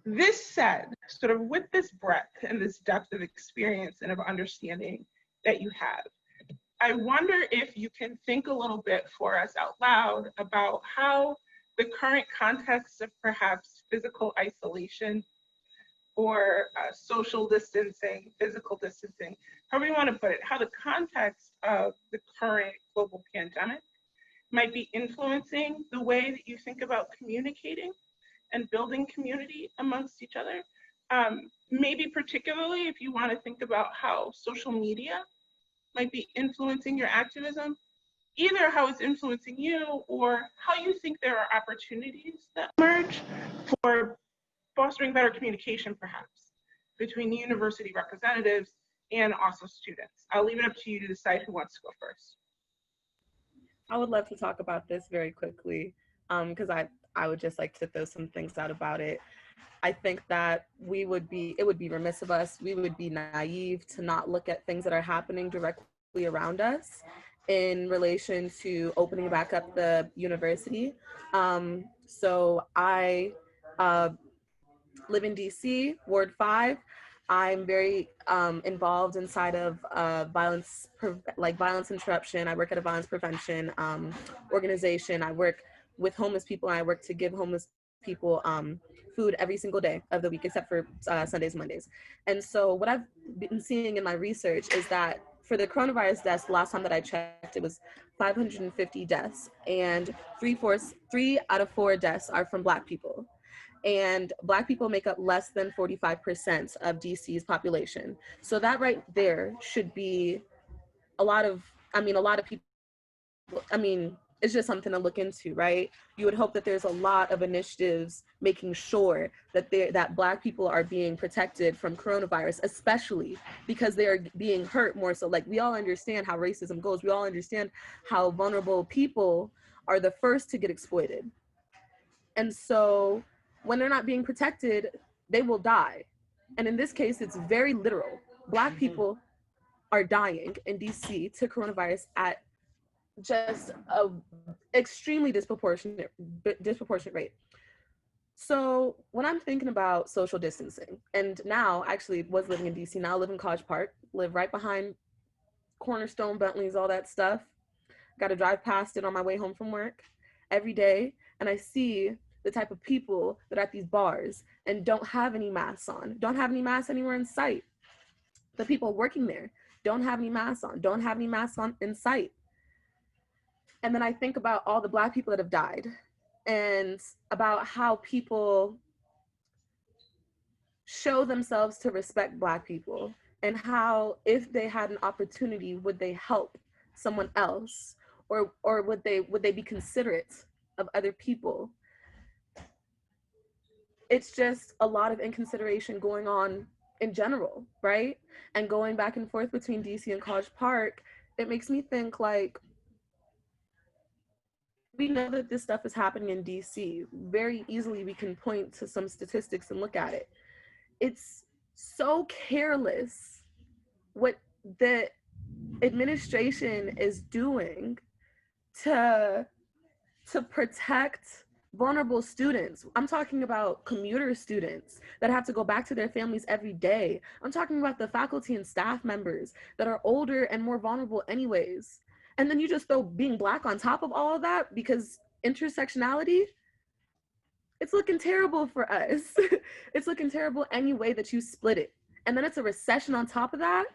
This said, sort of with this breadth and this depth of experience and of understanding that you have, I wonder if you can think a little bit for us out loud about how the current context of perhaps physical isolation or social distancing, physical distancing, however you want to put it, how the context of the current global pandemic might be influencing the way that you think about communicating and building community amongst each other. Maybe particularly if you want to think about how social media might be influencing your activism, either how it's influencing you or how you think there are opportunities that emerge for fostering better communication perhaps between the university representatives and also students. I'll leave it up to you to decide who wants to go first. I would love to talk about this very quickly because I would just like to throw some things out about it. I think that it would be remiss of us, we would be naive to not look at things that are happening directly around us in relation to opening back up the university. So I live in DC, Ward 5. I'm very involved inside of violence interruption. I work at a violence prevention organization. I work with homeless people, and I work to give homeless people food every single day of the week, except for Sundays, Mondays. And so what I've been seeing in my research is that for the coronavirus deaths, last time that I checked, it was 550 deaths, and 3 out of 4 deaths are from Black people. And Black people make up less than 45% of DC's population. So that right there should be a lot of people, it's just something to look into, right? You would hope that there's a lot of initiatives making sure that that Black people are being protected from coronavirus, especially because they are being hurt more so. Like, we all understand how racism goes. We all understand how vulnerable people are the first to get exploited. And so when they're not being protected, they will die. And in this case, it's very literal. Black people are dying in DC to coronavirus at just a extremely disproportionate rate. So when I'm thinking about social distancing, and now actually was living in DC, now I live in College Park, live right behind Cornerstone, Bentley's, all that stuff. Got to drive past it on my way home from work every day, and I see the type of people that are at these bars and don't have any masks on, don't have any masks anywhere in sight. The people working there don't have any masks on, don't have any masks on in sight. And then I think about all the Black people that have died and about how people show themselves to respect Black people, and how if they had an opportunity, would they help someone else, or would they be considerate of other people? It's just a lot of inconsideration going on in general, right? And going back and forth between DC and College Park, it makes me think, like, we know that this stuff is happening in DC. Very easily we can point to some statistics and look at it. It's so careless what the administration is doing to protect vulnerable students. I'm talking about commuter students that have to go back to their families every day. I'm talking about the faculty and staff members that are older and more vulnerable anyways. And then you just throw being Black on top of all of that because intersectionality, it's looking terrible for us. It's looking terrible any way that you split it. And then it's a recession on top of that.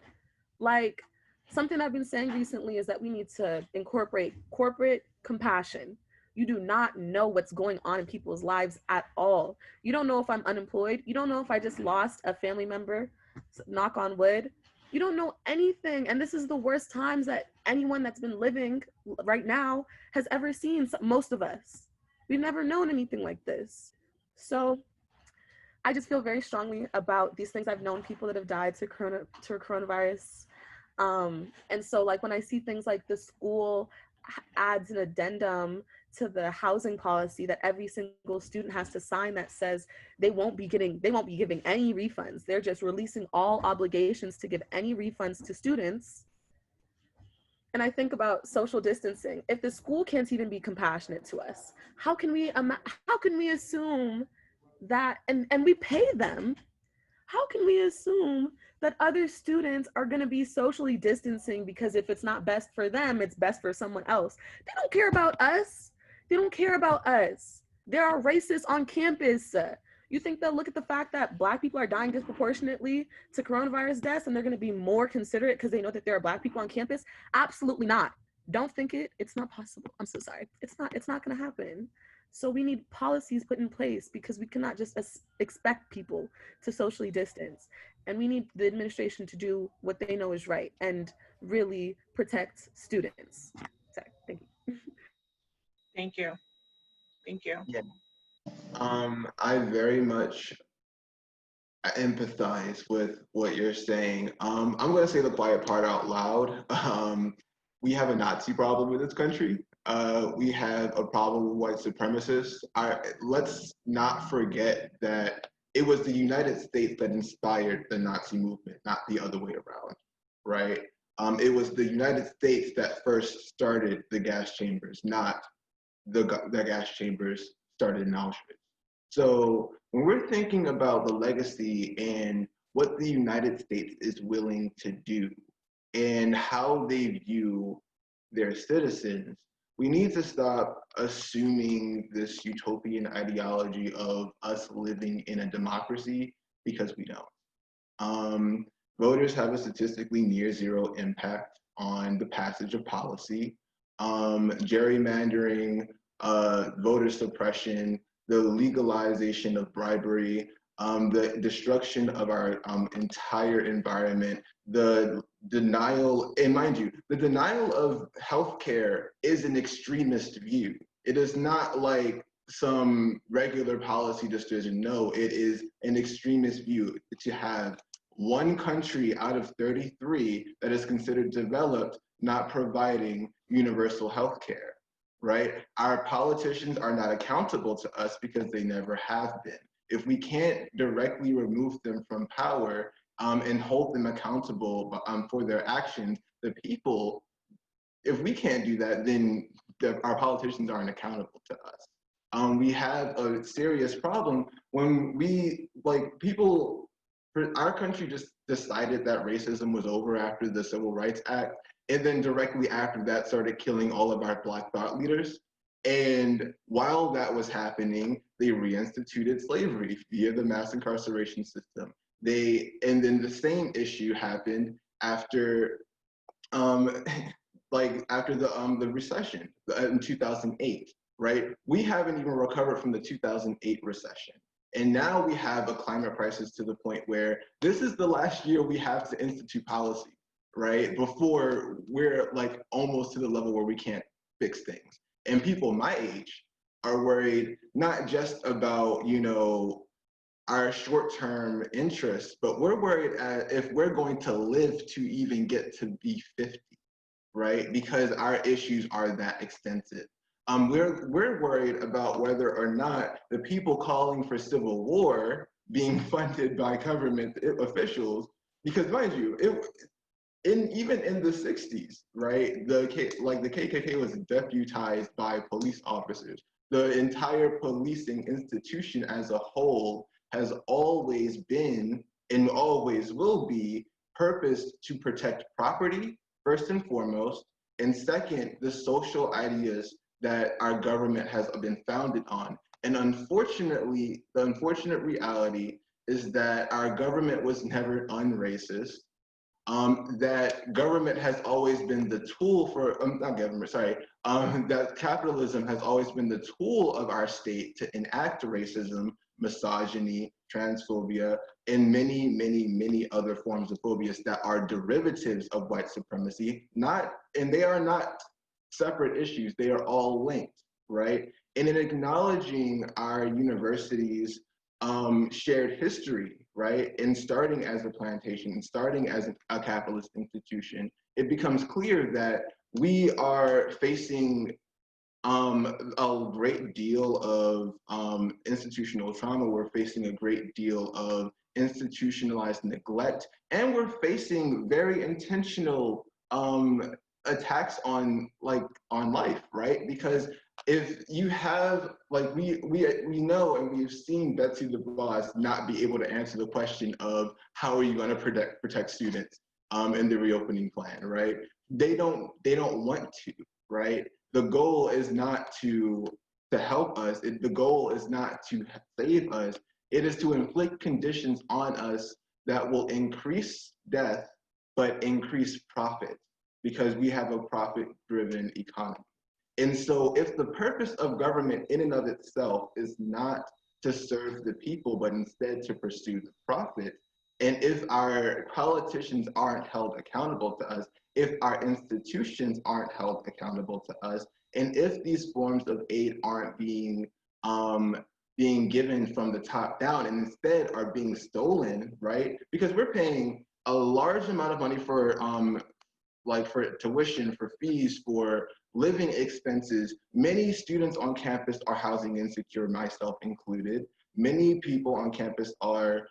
Like, something I've been saying recently is that we need to incorporate corporate compassion. You do not know what's going on in people's lives at all. You don't know if I'm unemployed. You don't know if I just lost a family member, knock on wood. You don't know anything. And this is the worst times that anyone that's been living right now has ever seen, most of us. We've never known anything like this. So I just feel very strongly about these things. I've known people that have died to coronavirus. And so, like, when I see things like the school adds an addendum to the housing policy that every single student has to sign that says they won't be giving any refunds. They're just releasing all obligations to give any refunds to students. And I think about social distancing. If the school can't even be compassionate to us, how can we assume that, and we pay them, how can we assume that other students are going to be socially distancing because if it's not best for them, it's best for someone else? They don't care about us. They don't care about us. There are racists on campus. You think they'll look at the fact that Black people are dying disproportionately to coronavirus deaths and they're going to be more considerate because they know that there are Black people on campus? Absolutely not. Don't think it. It's not possible. I'm so sorry. It's not going to happen. So we need policies put in place because we cannot just expect people to socially distance. And we need the administration to do what they know is right and really protect students. Sorry, thank you. Thank you. Thank you. Yeah. I very much empathize with what you're saying. I'm going to say the quiet part out loud. We have a Nazi problem in this country. We have a problem with white supremacists. Let's not forget that it was the United States that inspired the Nazi movement, not the other way around, right? It was the United States that first started the gas chambers, not the gas chambers started in Auschwitz. So when we're thinking about the legacy and what the United States is willing to do and how they view their citizens, we need to stop assuming this utopian ideology of us living in a democracy, because we don't. Voters have a statistically near zero impact on the passage of policy. Gerrymandering, voter suppression, the legalization of bribery, the destruction of our entire environment, the denial, and mind you, the denial of healthcare is an extremist view. It is not like some regular policy decision. No, it is an extremist view to have one country out of 33 that is considered developed not providing universal healthcare, right? Our politicians are not accountable to us because they never have been. If we can't directly remove them from power and hold them accountable for their actions, the people if we can't do that, then our politicians aren't accountable to us. We have a serious problem when our country just decided that racism was over after the Civil Rights Act, and then directly after that started killing all of our Black thought leaders. And while that was happening, they reinstituted slavery via the mass incarceration system. And then the same issue happened after after the recession in 2008, right? We haven't even recovered from the 2008 recession. And now we have a climate crisis to the point where this is the last year we have to institute policy, right? Before we're like almost to the level where we can't fix things. And people my age are worried not just about, our short-term interests, but we're worried if we're going to live to even get to be 50, right? Because our issues are that extensive. We're worried about whether or not the people calling for civil war being funded by government officials, because mind you, even in the 60s, right? The KKK was deputized by police officers. The entire policing institution as a whole has always been and always will be purposed to protect property, first and foremost, and second, the social ideas that our government has been founded on. And unfortunately, the unfortunate reality is that our government was never unracist. That government has always been the tool for, that capitalism has always been the tool of our state to enact racism, misogyny, transphobia, and many, many, many other forms of phobias that are derivatives of white supremacy, and they are not separate issues, they are all linked, right? And in acknowledging our universities' shared history, right? And starting as a plantation and starting as a capitalist institution, it becomes clear that we are facing a great deal of institutional trauma. We're facing a great deal of institutionalized neglect, and we're facing very intentional attacks on life, right? Because if you have, we know and we've seen Betsy DeVos not be able to answer the question of how are you going to protect students in the reopening plan, right? They don't want to, right? The goal is not to help us. The goal is not to save us. It is to inflict conditions on us that will increase death, but increase profit, because we have a profit-driven economy. And so if the purpose of government in and of itself is not to serve the people, but instead to pursue the profit, and if our politicians aren't held accountable to us, if our institutions aren't held accountable to us, and if these forms of aid aren't being given from the top down and instead are being stolen, right? Because we're paying a large amount of money for tuition, for fees, for living expenses. Many students on campus are housing insecure, myself included. Many people on campus are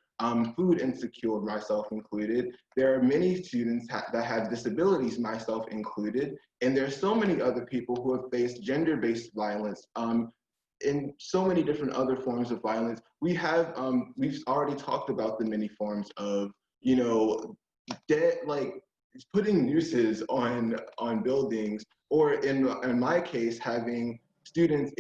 food insecure, myself included. There are many students that have disabilities, myself included. And there are so many other people who have faced gender-based violence, in so many different other forms of violence. We've already talked about the many forms of, putting nooses on buildings, or in my case, having students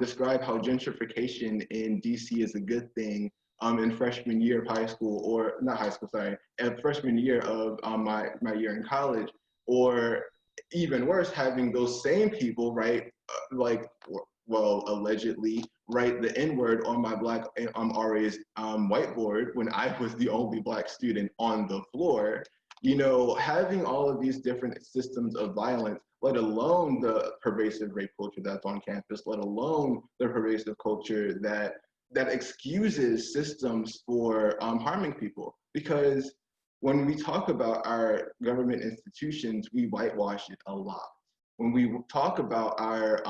describe how gentrification in DC is a good thing in freshman year of high school, or not high school, sorry, freshman year of my year in college, or even worse, having those same people allegedly write the N-word on my Black RA's whiteboard when I was the only Black student on the floor. Having all of these different systems of violence, let alone the pervasive rape culture that's on campus, let alone the pervasive culture that excuses systems for harming people. Because when we talk about our government institutions, we whitewash it a lot. When we talk about our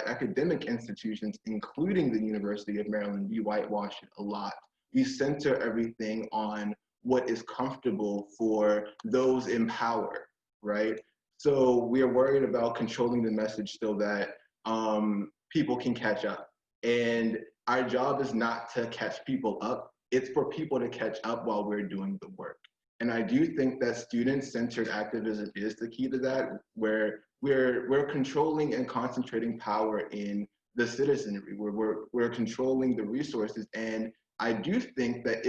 academic institutions, including the University of Maryland, we whitewash it a lot. We center everything on what is comfortable for those in power, right? So we are worried about controlling the message so that people can catch up. And our job is not to catch people up. It's for people to catch up while we're doing the work. And I do think that student-centered activism is the key to that, where we're controlling and concentrating power in the citizenry, where we're controlling the resources. And I do think that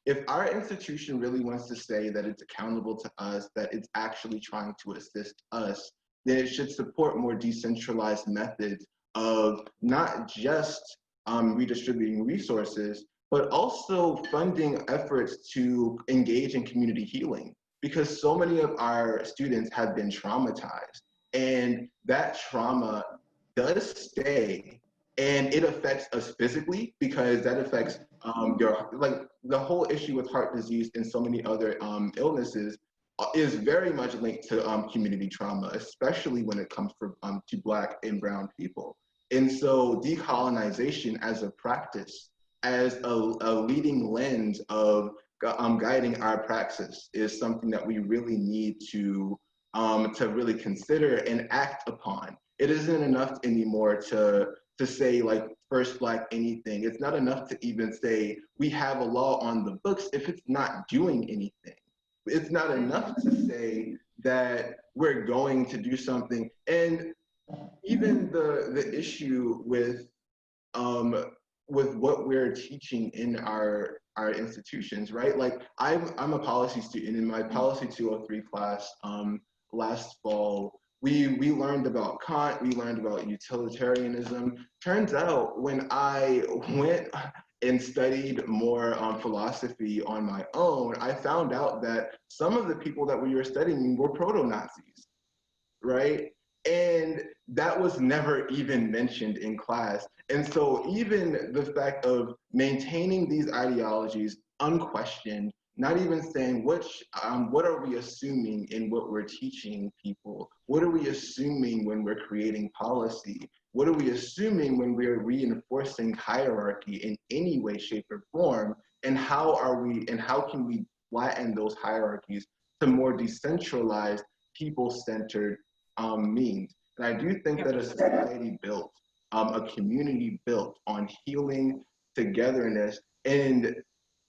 if our institution really wants to say that it's accountable to us, that it's actually trying to assist us, then it should support more decentralized methods of not just redistributing resources, but also funding efforts to engage in community healing, because so many of our students have been traumatized, and that trauma does stay, and it affects us physically, because that affects like the whole issue with heart disease and so many other illnesses is very much linked to community trauma, especially when it comes to Black and brown people. And so decolonization as a practice, as a leading lens of guiding our praxis, is something that we really need to really consider and act upon. It isn't enough anymore to say like first Black anything. It's not enough to even say we have a law on the books if it's not doing anything. It's not enough to say that we're going to do something. And even the issue with what we're teaching in our institutions, right? Like I'm a policy student. In my policy 203 class last fall, we learned about Kant, we learned about utilitarianism. Turns out when I went and studied more philosophy on my own, I found out that some of the people that we were studying were proto-Nazis, right? And that was never even mentioned in class. And so even the fact of maintaining these ideologies unquestioned, not even saying what are we assuming in what we're teaching people? What are we assuming when we're creating policy? What are we assuming when we're reinforcing hierarchy in any way, shape, or form? And how can we flatten those hierarchies to more decentralized, people-centered means? And I do think that a society built, a community built on healing, togetherness, and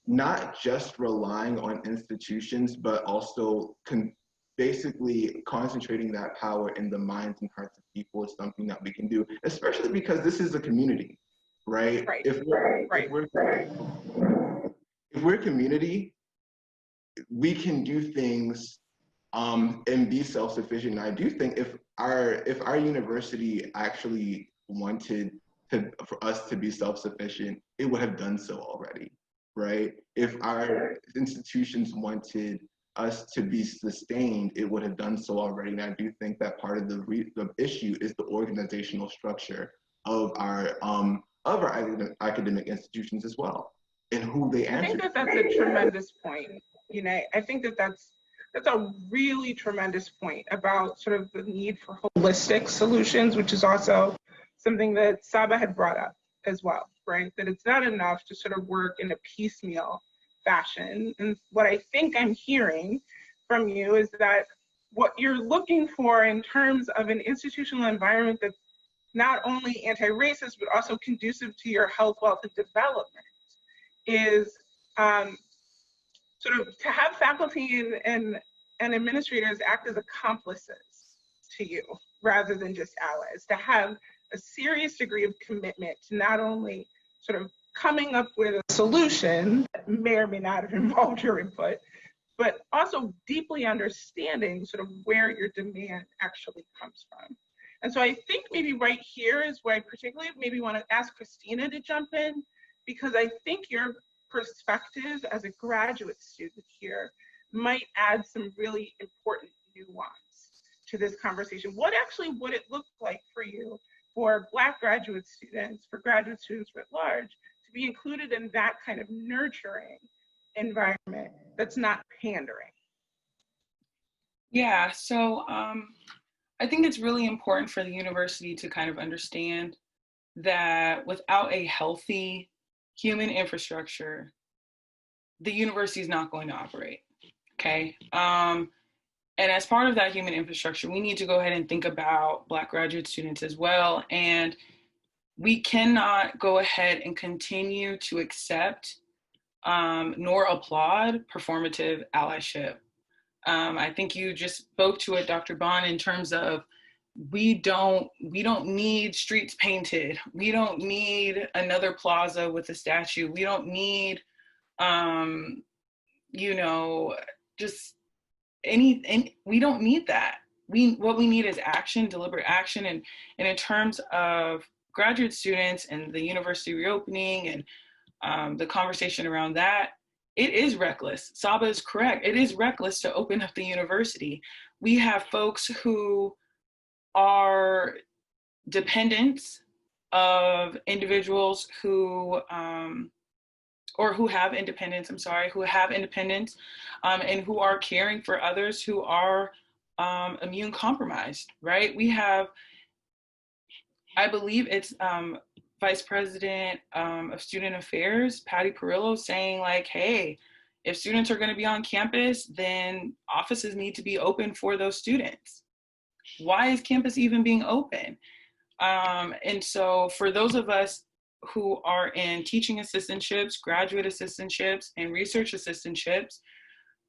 not just relying on institutions, but also basically concentrating that power in the minds and hearts of people is something that we can do, especially because this is a community, right? If we're community, we can do things and be self-sufficient. And I do think if our university actually wanted for us to be self-sufficient, it would have done so already, right? If our institutions wanted us to be sustained, it would have done so already. And I do think that part of the issue is the organizational structure of our academic institutions as well, and who they answer. I think that that's a tremendous point. You know, I think that that's a really tremendous point about sort of the need for holistic solutions, which is also something that Saba had brought up as well, right? That it's not enough to sort of work in a piecemeal fashion. And what I think I'm hearing from you is that what you're looking for in terms of an institutional environment that's not only anti-racist, but also conducive to your health, wealth, and development is sort of to have faculty and administrators act as accomplices to you rather than just allies, to have a serious degree of commitment to not only sort of coming up with a solution that may or may not have involved your input, but also deeply understanding sort of where your demand actually comes from. And so I think maybe right here is where I particularly maybe want to ask Christina to jump in, because I think your perspective as a graduate student here might add some really important nuance to this conversation. What actually would it look like for you, for Black graduate students, for graduate students writ large, to be included in that kind of nurturing environment that's not pandering? Yeah, so I think it's really important for the university to kind of understand that without a healthy human infrastructure, the university is not going to operate, okay? And And as part of that human infrastructure, we need to go ahead and think about Black graduate students as well. And we cannot go ahead and continue to accept nor applaud performative allyship. I think you just spoke to it, Dr. Bond, in terms of we don't need streets painted. We don't need another plaza with a statue. We don't need, you know, just we don't need that. What we need is action, deliberate action. And in terms of graduate students and the university reopening and the conversation around that, it is reckless. Saba is correct. It is reckless to open up the university. We have folks who are dependents of individuals who, or who have independence, who have independence and who are caring for others who are immune compromised, right? We have, I believe it's Vice President of Student Affairs, Patty Perillo, saying like, hey, if students are gonna be on campus, then offices need to be open for those students. Why is campus even being open? And so for those of us who are in teaching assistantships, graduate assistantships, and research assistantships,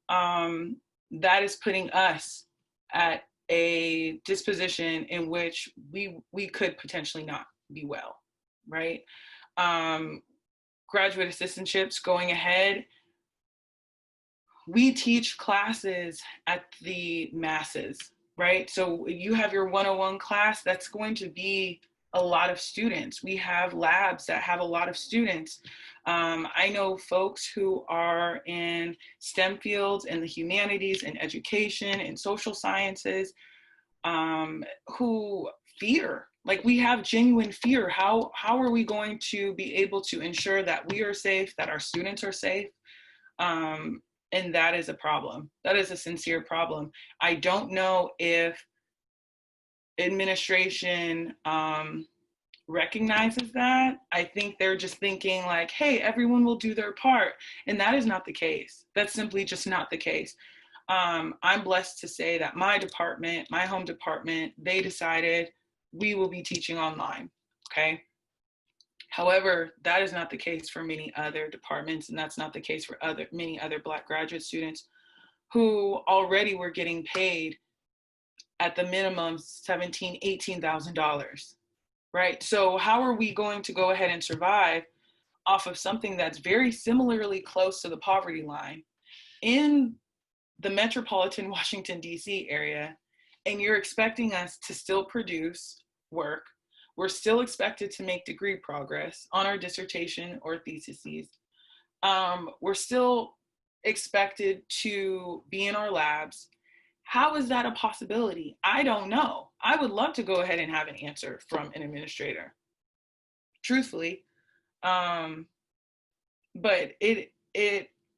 that is putting us at a disposition in which we could potentially not be well, right? Graduate assistantships, going ahead, we teach classes at the masses, right? So you have your 101 class, that's going to be a lot of students. We have labs that have a lot of students. I know folks who are in STEM fields and the humanities and education and social sciences who fear, like we have genuine fear. How are we going to be able to ensure that we are safe, that our students are safe? And that is a problem. That is a sincere problem. I don't know if administration recognizes that. I think they're just thinking like, hey, everyone will do their part. And that is not the case. That's simply just not the case. I'm blessed to say that my department, my home department, they decided we will be teaching online, okay? However, that is not the case for many other departments, and that's not the case for many other Black graduate students who already were getting paid at the minimum $17,000, $18,000, right? So how are we going to go ahead and survive off of something that's very similarly close to the poverty line in the metropolitan Washington, D.C. area, and you're expecting us to still produce work? We're still expected to make degree progress on our dissertation or theses. We're still expected to be in our labs. How is that a possibility? I don't know. I would love to go ahead and have an answer from an administrator, truthfully. But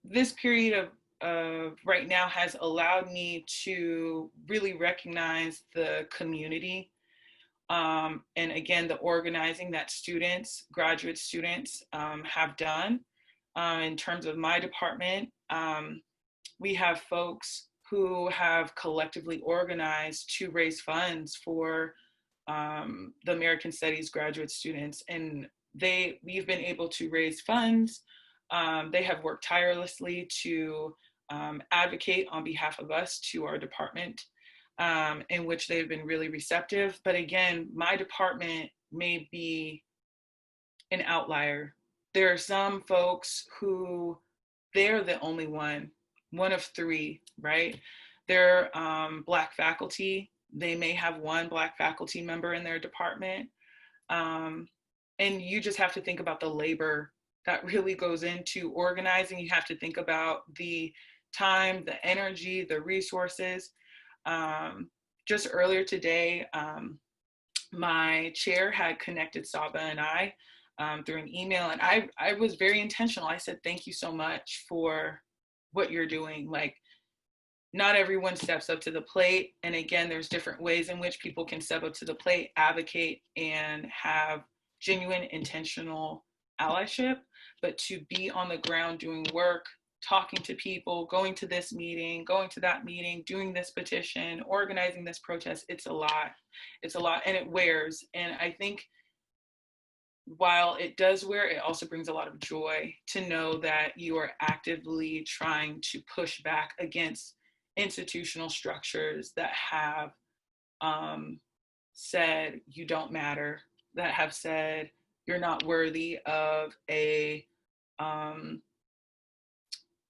this period of right now has allowed me to really recognize the community. And again, the organizing that students, graduate students have done. In terms of my department, we have folks who have collectively organized to raise funds for the American Studies graduate students. And we've been able to raise funds. They have worked tirelessly to advocate on behalf of us to our department, in which they've been really receptive. But again, my department may be an outlier. There are some folks who they're the only one of three, right? They're Black faculty. They may have one Black faculty member in their department. And you just have to think about the labor that really goes into organizing. You have to think about the time, the energy, the resources. Just earlier today, my chair had connected Saba and I through an email, and I was very intentional. I said, thank you so much for what you're doing. Like, not everyone steps up to the plate. And again, there's different ways in which people can step up to the plate, advocate, and have genuine, intentional allyship. But to be on the ground doing work, talking to people, going to this meeting, going to that meeting, doing this petition, organizing this protest. It's a lot. It's a lot, and it wears. And I think while it does wear, it also brings a lot of joy to know that you are actively trying to push back against institutional structures that have said you don't matter, that have said you're not worthy of a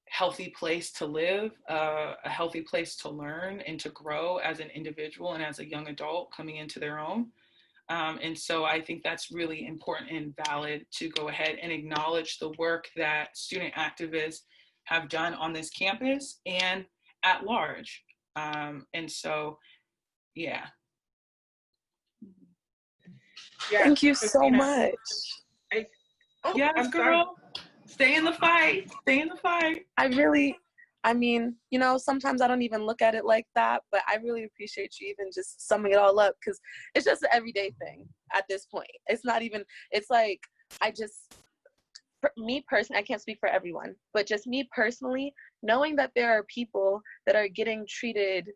healthy place to live, a healthy place to learn and to grow as an individual and as a young adult coming into their own. And so I think that's really important and valid to go ahead and acknowledge the work that student activists have done on this campus and at large. And so, yeah. Yes, Thank you so Christina. much. Yes, I'm girl. sorry. Stay in the fight. Stay in the fight. I mean, you know, sometimes I don't even look at it like that, but I really appreciate you even just summing it all up, because it's just an everyday thing at this point. It's not even, it's like, for me personally, I can't speak for everyone, but just me personally, knowing that there are people that are getting treated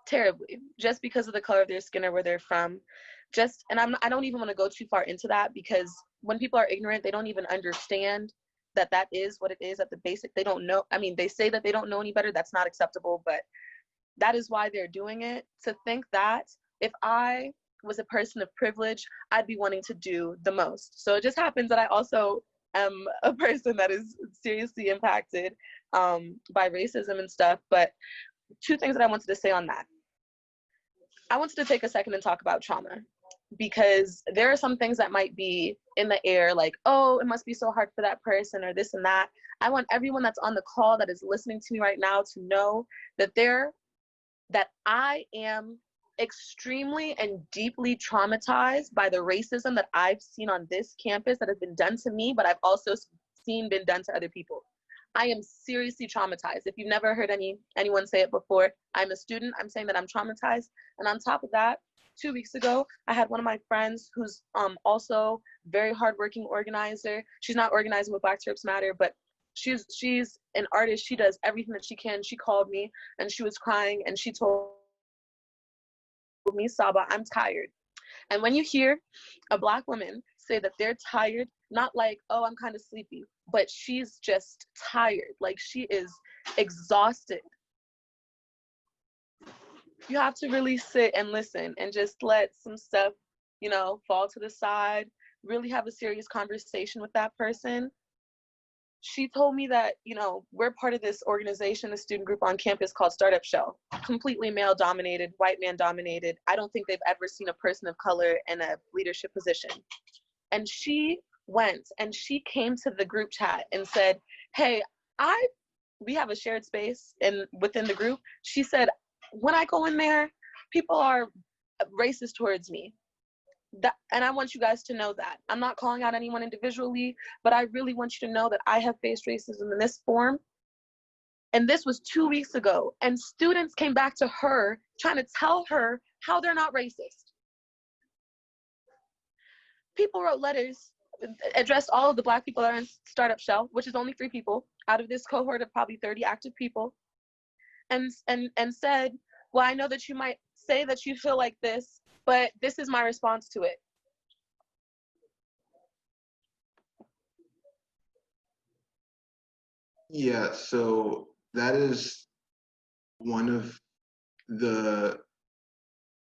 terribly just because of the color of their skin or where they're from. I don't even want to go too far into that, because when people are ignorant, they don't even understand that is what it is at the basic. They don't know. I mean, they say that they don't know any better. That's not acceptable, but that is why they're doing it. To think that if I was a person of privilege, I'd be wanting to do the most. So it just happens that I also am a person that is seriously impacted by racism and stuff. But two things that I wanted to say on that. I wanted to take a second and talk about trauma, because there are some things that might be in the air, like, oh, it must be so hard for that person or this and that. I want everyone that's on the call that is listening to me right now to know that I am extremely and deeply traumatized by the racism that I've seen on this campus that has been done to me, but I've also seen been done to other people. I am seriously traumatized. If you've never heard anyone say it before, I'm a student. I'm saying that I'm traumatized. And on top of that, 2 weeks ago, I had one of my friends who's also very hardworking organizer. She's not organizing with Black Terps Matter, but she's an artist. She does everything that she can. She called me and she was crying and she told me, Saba, I'm tired. And when you hear a Black woman say that they're tired, not like, oh, I'm kind of sleepy, but she's just tired, like she is exhausted. You have to really sit and listen and just let some stuff, you know, fall to the side, really have a serious conversation with that person. She told me that, you know, we're part of this organization, a student group on campus called Startup Shell, completely male dominated, white man dominated. I don't think they've ever seen a person of color in a leadership position. And she went and she came to the group chat and said, hey, we have a shared space within the group. She said, when I go in there, people are racist towards me. And I want you guys to know that. I'm not calling out anyone individually, but I really want you to know that I have faced racism in this form. And this was 2 weeks ago. And students came back to her trying to tell her how they're not racist. People wrote letters, addressed all of the Black people that are in Startup Shell, which is only 3 people out of this cohort of probably 30 active people, and said, well, I know that you might say that you feel like this, but this is my response to it. Yeah, so that is one of the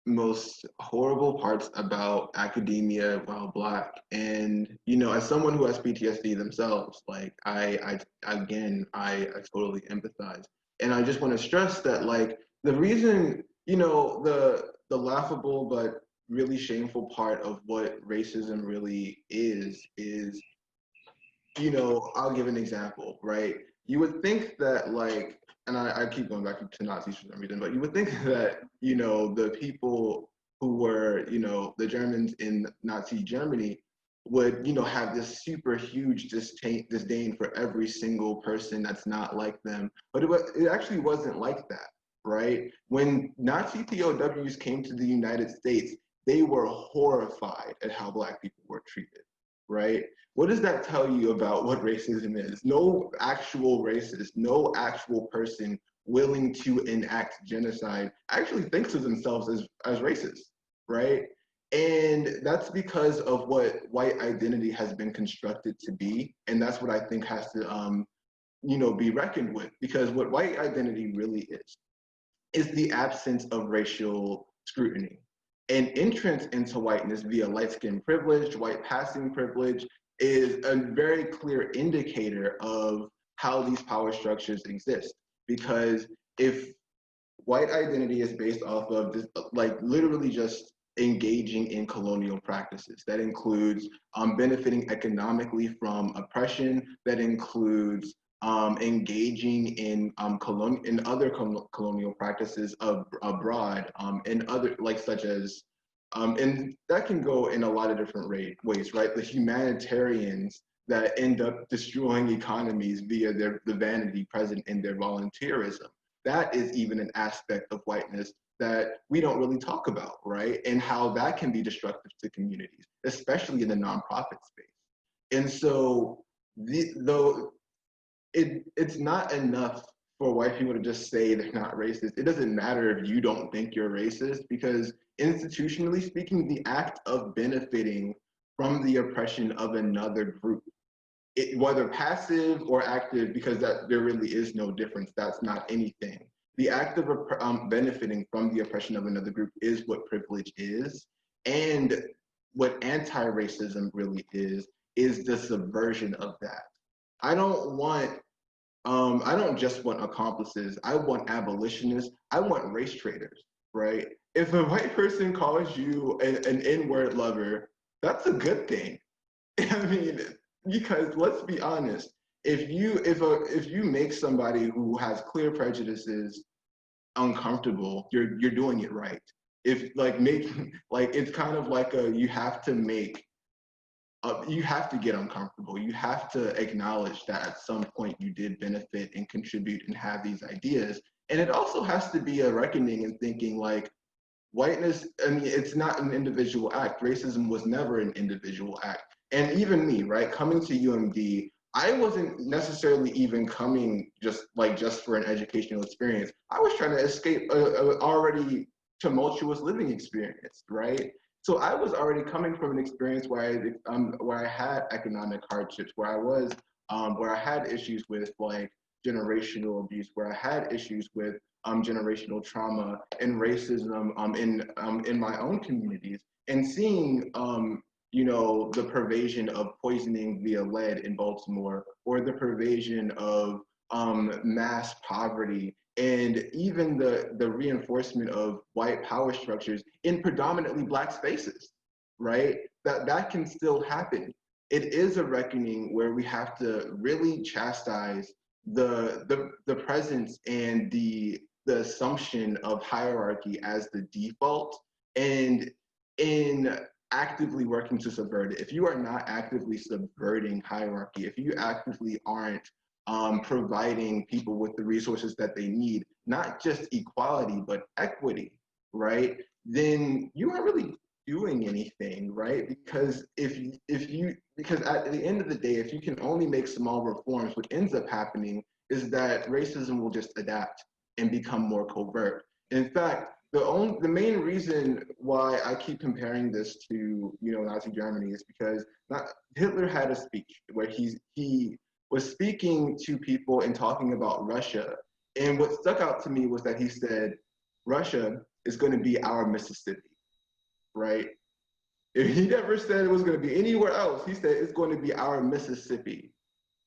most horrible parts about academia while Black. And, you know, as someone who has PTSD themselves, like I totally empathize. And I just want to stress that, like, the reason, you know, the laughable but really shameful part of what racism really is, you know, I'll give an example, right? You would think that, like, and I keep going back to Nazis for some reason, but you would think that, you know, the people who were, you know, the Germans in Nazi Germany would, you know, have this super huge disdain for every single person that's not like them. But it actually wasn't like that, right? When Nazi POWs came to the United States, they were horrified at how Black people were treated, right? what does that tell you about what racism is? No actual racist, no actual person willing to enact genocide actually thinks of themselves as racist, right? And that's because of what white identity has been constructed to be. And that's what I think has to, be reckoned with, because what white identity really is the absence of racial scrutiny. And entrance into whiteness via light skin privilege, white passing privilege, is a very clear indicator of how these power structures exist. Because if white identity is based off of this, like literally just engaging in colonial practices, that includes benefiting economically from oppression, that includes engaging in other colonial practices abroad, and other, like, such as and that can go in a lot of different ways, right? The humanitarians that end up destroying economies via the vanity present in their volunteerism. That is even an aspect of whiteness that we don't really talk about, right? And how that can be destructive to communities, especially in the nonprofit space. And so, though it's not enough for white people to just say they're not racist. It doesn't matter if you don't think you're racist, because institutionally speaking, the act of benefiting from the oppression of another group, whether passive or active, because there really is no difference, that's not anything. The act of benefiting from the oppression of another group is what privilege is. And what anti-racism really is the subversion of that. I don't just want accomplices. I want abolitionists. I want race traitors, right? If a white person calls you an N-word lover, that's a good thing. I mean, because let's be honest, if you make somebody who has clear prejudices uncomfortable, you're doing it right. If it's kind of like you have to get uncomfortable. You have to acknowledge that at some point you did benefit and contribute and have these ideas. And it also has to be a reckoning and thinking, like, whiteness, I mean, it's not an individual act. Racism was never an individual act. And even me, right, coming to UMD, I wasn't necessarily even coming just for an educational experience. I was trying to escape a already tumultuous living experience, right? So I was already coming from an experience where I had economic hardships, where I had issues with, like, generational abuse, where I had issues with generational trauma and racism in my own communities, and seeing the pervasion of poisoning via lead in Baltimore, or the pervasion of mass poverty, and even the reinforcement of white power structures in predominantly Black spaces, right? That can still happen. It is a reckoning where we have to really chastise the presence and the assumption of hierarchy as the default, and in actively working to subvert it. If you are not actively subverting hierarchy, if you actively aren't providing people with the resources that they need, not just equality, but equity, right? Then you aren't really doing anything, right? Because because at the end of the day, if you can only make small reforms, what ends up happening is that racism will just adapt and become more covert. In fact, the main reason why I keep comparing this to Nazi Germany is because Hitler had a speech where he was speaking to people and talking about Russia, and what stuck out to me was that he said Russia is going to be our Mississippi, right? If he never said it was going to be anywhere else, he said it's going to be our Mississippi.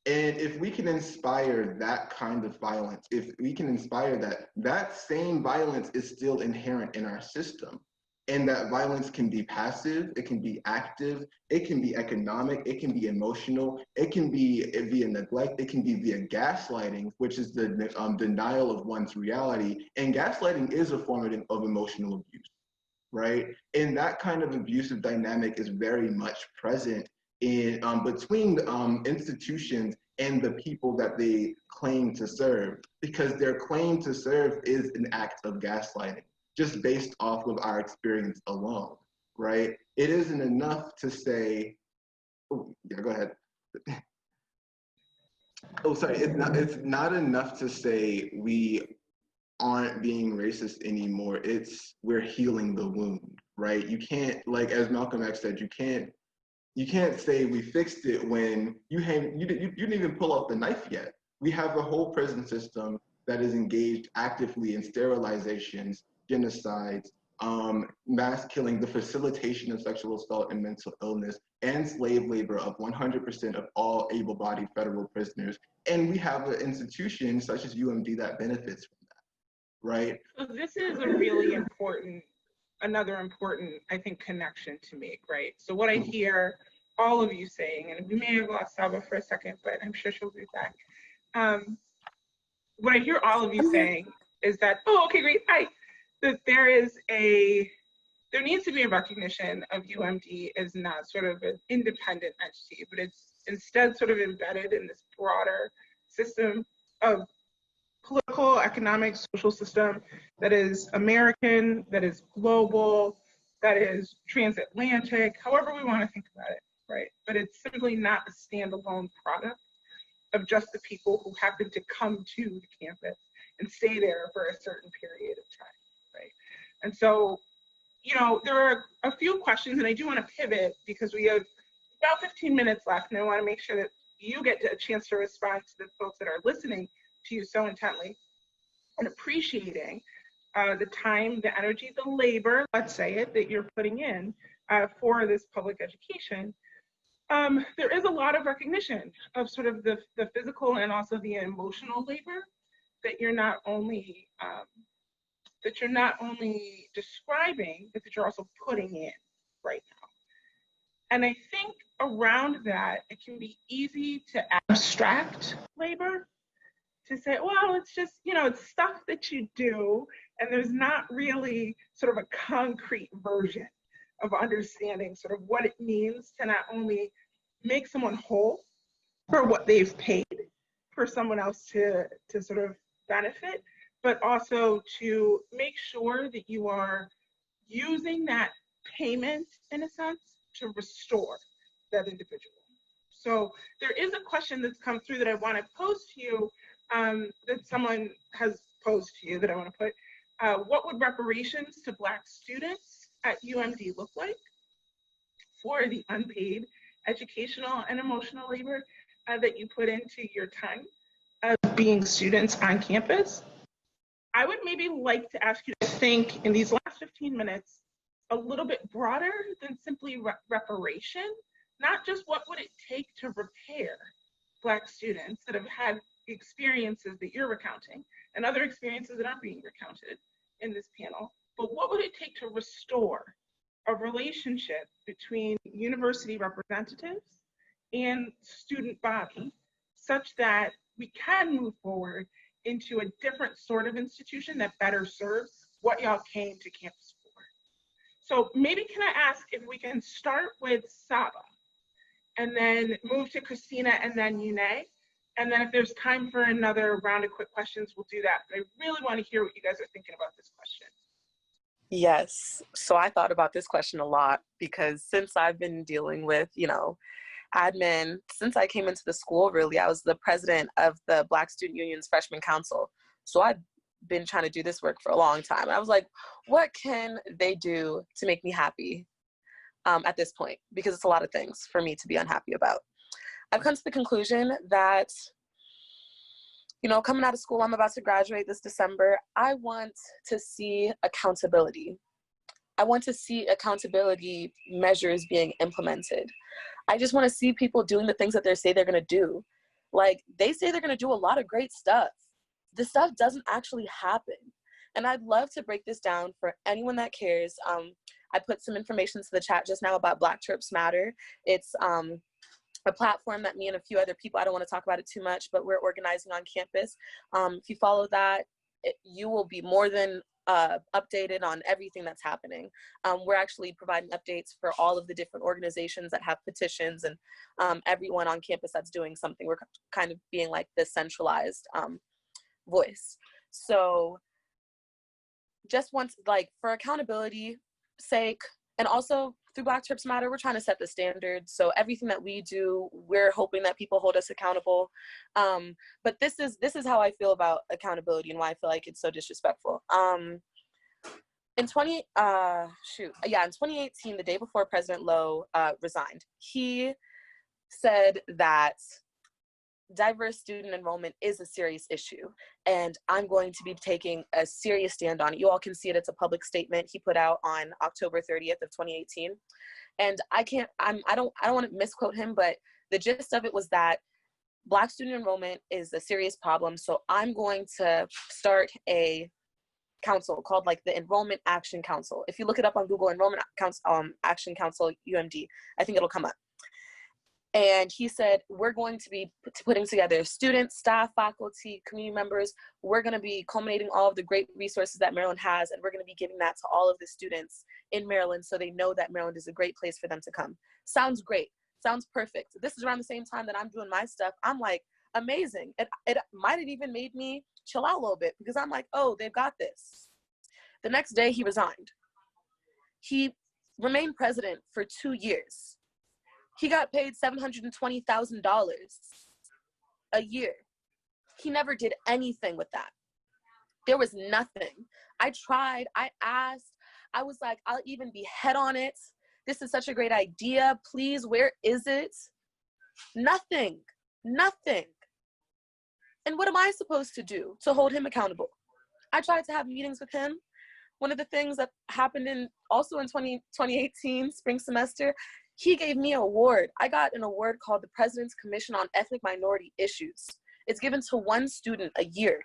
And if we can inspire that kind of violence, if we can inspire that same violence is still inherent in our system. And that violence can be passive, it can be active, it can be economic, it can be emotional, it can be via neglect, it can be via gaslighting, which is the denial of one's reality. And gaslighting is a form of emotional abuse, right? And that kind of abusive dynamic is very much present in between institutions and the people that they claim to serve, because their claim to serve is an act of gaslighting, just based off of our experience alone, right? It isn't enough to say, oh, yeah, go ahead. Oh, sorry. It's not enough to say we aren't being racist anymore. It's we're healing the wound, right? You can't, like as Malcolm X said, you can't say we fixed it when you didn't even pull out the knife yet. We have a whole prison system that is engaged actively in sterilizations, genocides, mass killing, the facilitation of sexual assault and mental illness, and slave labor of 100% of all able-bodied federal prisoners. And we have an institution such as UMD that benefits from that, right? So this is a really important, another important, I think, connection to make, right? So what I hear all of you saying, and we may have lost Saba for a second, but I'm sure she'll be back. What I hear all of you saying is that, oh, okay, great, hi. That there needs to be a recognition of UMD as not sort of an independent entity, but it's instead sort of embedded in this broader system of political, economic, social system that is American, that is global, that is transatlantic, however we want to think about it, right? But it's simply not a standalone product of just the people who happen to come to the campus and stay there for a certain period of time, right? And so, you know, there are a few questions, and I do want to pivot because we have about 15 minutes left, and I want to make sure that you get a chance to respond to the folks that are listening to you so intently and appreciating the time, the energy, the labor, let's say it, that you're putting in for this public education. There is a lot of recognition of sort of the physical and also the emotional labor that you're not only describing, but that you're also putting in right now. And I think around that, it can be easy to abstract labor, to say, well, it's just, you know, it's stuff that you do, and there's not really sort of a concrete version of understanding sort of what it means to not only make someone whole for what they've paid for someone else to sort of benefit, but also to make sure that you are using that payment, in a sense, to restore that individual. So there is a question that's come through that I want to pose to you, that someone has posed to you that I want to put. What would reparations to Black students at UMD look like for the unpaid educational and emotional labor that you put into your time of being students on campus? I would maybe like to ask you to think in these last 15 minutes a little bit broader than simply reparation, not just what would it take to repair Black students that have had experiences that you're recounting and other experiences that aren't being recounted in this panel, but what would it take to restore a relationship between university representatives and student body such that we can move forward into a different sort of institution that better serves what y'all came to campus for. So maybe can I ask if we can start with Saba and then move to Christina and then Yuné, and then if there's time for another round of quick questions, we'll do that. But I really want to hear what you guys are thinking about this question. Yes. So I thought about this question a lot because since I've been dealing with, you know, admin, since I came into the school, really, I was the president of the Black Student Union's Freshman Council. So I've been trying to do this work for a long time. I was like, what can they do to make me happy at this point? Because it's a lot of things for me to be unhappy about. I've come to the conclusion that, you know, coming out of school, I'm about to graduate this December. I want to see accountability. I want to see accountability measures being implemented. I just want to see people doing the things that they say they're going to do. Like, they say they're going to do a lot of great stuff. The stuff doesn't actually happen. And I'd love to break this down for anyone that cares. I put some information to the chat just now about Black Trips Matter. It's a platform that me and a few other people, I don't want to talk about it too much, but we're organizing on campus. If you follow that, you will be more than updated on everything that's happening. We're actually providing updates for all of the different organizations that have petitions and everyone on campus that's doing something. We're kind of being like the centralized voice. So just once, like, for accountability sake, and also through Black Trips Matter, we're trying to set the standard. So everything that we do, we're hoping that people hold us accountable. But this is how I feel about accountability and why I feel like it's so disrespectful. In 2018, the day before President Lowe resigned, he said that diverse student enrollment is a serious issue, and I'm going to be taking a serious stand on it. You all can see it. It's a public statement he put out on October 30th of 2018. And I don't want to misquote him, but the gist of it was that Black student enrollment is a serious problem. So I'm going to start a council called like the Enrollment Action Council. If you look it up on Google, Enrollment Action Council, UMD, I think it'll come up. And he said, we're going to be putting together students, staff, faculty, community members. We're going to be culminating all of the great resources that Maryland has, and we're going to be giving that to all of the students in Maryland so they know that Maryland is a great place for them to come. Sounds great. Sounds perfect. This is around the same time that I'm doing my stuff. I'm like, amazing. It might have even made me chill out a little bit because I'm like, oh, they've got this. The next day, he resigned. He remained president for 2 years. He got paid $720,000 a year. He never did anything with that. There was nothing. I tried, I asked, I was like, I'll even behead on it. This is such a great idea. Please, where is it? Nothing, nothing. And what am I supposed to do to hold him accountable? I tried to have meetings with him. One of the things that happened also in 2018, spring semester, he gave me an award. I got an award called the President's Commission on Ethnic Minority Issues. It's given to one student a year.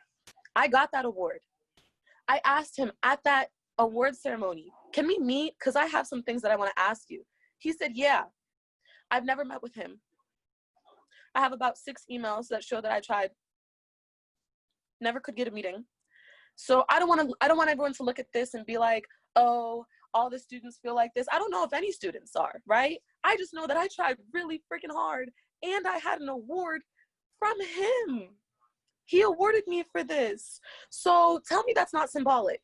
I got that award. I asked him at that award ceremony, can we meet? Because I have some things that I want to ask you. He said, yeah. I've never met with him. I have about 6 emails that show that I tried. Never could get a meeting. So I don't want everyone to look at this and be like, oh, all the students feel like this. I don't know if any students are, right? I just know that I tried really freaking hard and I had an award from him. He awarded me for this. So tell me that's not symbolic.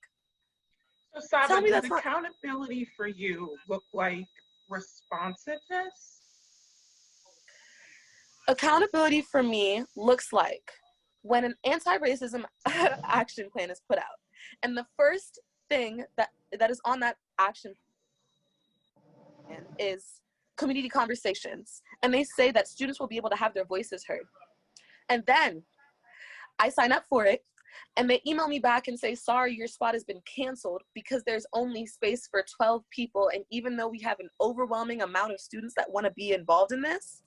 So Saba, does accountability for you look like responsiveness? Accountability for me looks like when an anti-racism action plan is put out, and the first thing that is on that action plan is community conversations, and they say that students will be able to have their voices heard. And then I sign up for it, and they email me back and say, sorry, your spot has been canceled because there's only space for 12 people, and even though we have an overwhelming amount of students that want to be involved in this,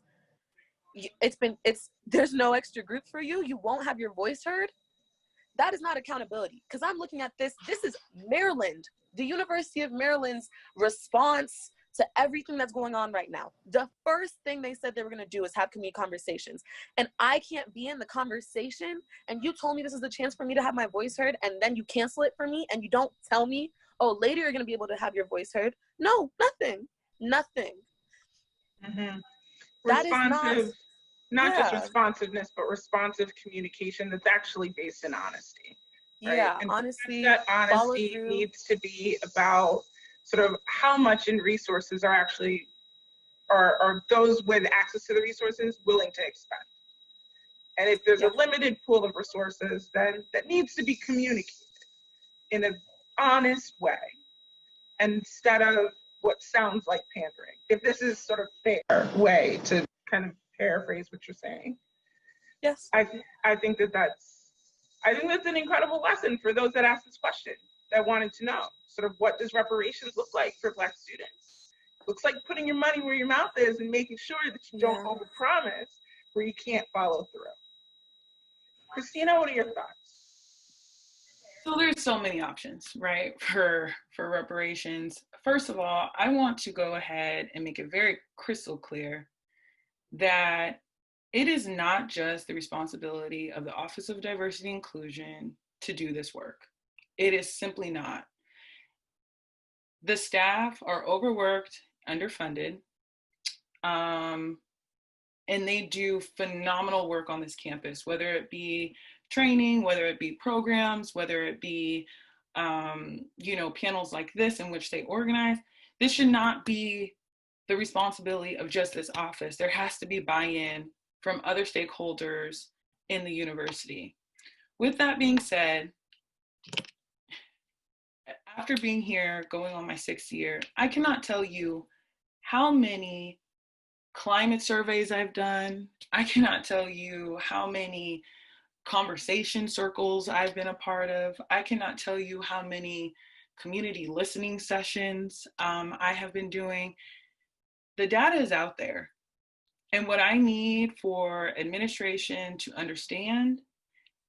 there's no extra group for you. You won't have your voice heard. That is not accountability, because I'm looking at this is Maryland, the University of Maryland's response to everything that's going on right now. The first thing they said they were gonna do is have community conversations. And I can't be in the conversation, and you told me this is the chance for me to have my voice heard, and then you cancel it for me, and you don't tell me, oh, later you're gonna be able to have your voice heard. No, nothing. Mm-hmm. That Responsive, is not just responsiveness, but responsive communication that's actually based in honesty. Right? Yeah, and honestly, that honesty needs to be about sort of how much in resources are those with access to the resources willing to expend. And if there's a limited pool of resources, then that needs to be communicated in an honest way instead of what sounds like pandering. If this is sort of fair way to kind of paraphrase what you're saying. Yes. I think that's an incredible lesson for those that asked this question, that wanted to know sort of what does reparations look like for Black students. Looks like putting your money where your mouth is and making sure that you don't overpromise where you can't follow through. Christina, what are your thoughts? So there's so many options, right, for reparations. First of all, I want to go ahead and make it very crystal clear that it is not just the responsibility of the Office of Diversity and Inclusion to do this work. It is simply not. The staff are overworked, underfunded, and they do phenomenal work on this campus, whether it be training, whether it be programs, whether it be, panels like this in which they organize. This should not be the responsibility of just this office. There has to be buy-in from other stakeholders in the university. With that being said, after being here, going on my 6th year, I cannot tell you how many climate surveys I've done. I cannot tell you how many conversation circles I've been a part of. I cannot tell you how many community listening sessions I have been doing. The data is out there. And what I need for administration to understand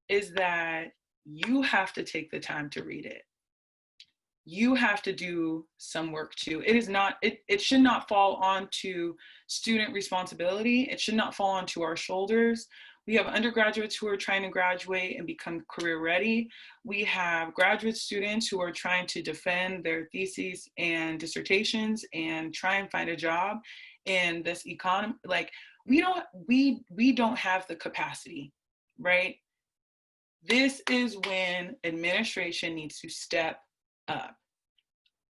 is that you have to take the time to read it. You have to do some work too. It should not fall onto student responsibility. It should not fall onto our shoulders. We have undergraduates who are trying to graduate and become career ready. We have graduate students who are trying to defend their theses and dissertations and try and find a job in this economy. Like, we don't have the capacity, right? This is when administration needs to step up.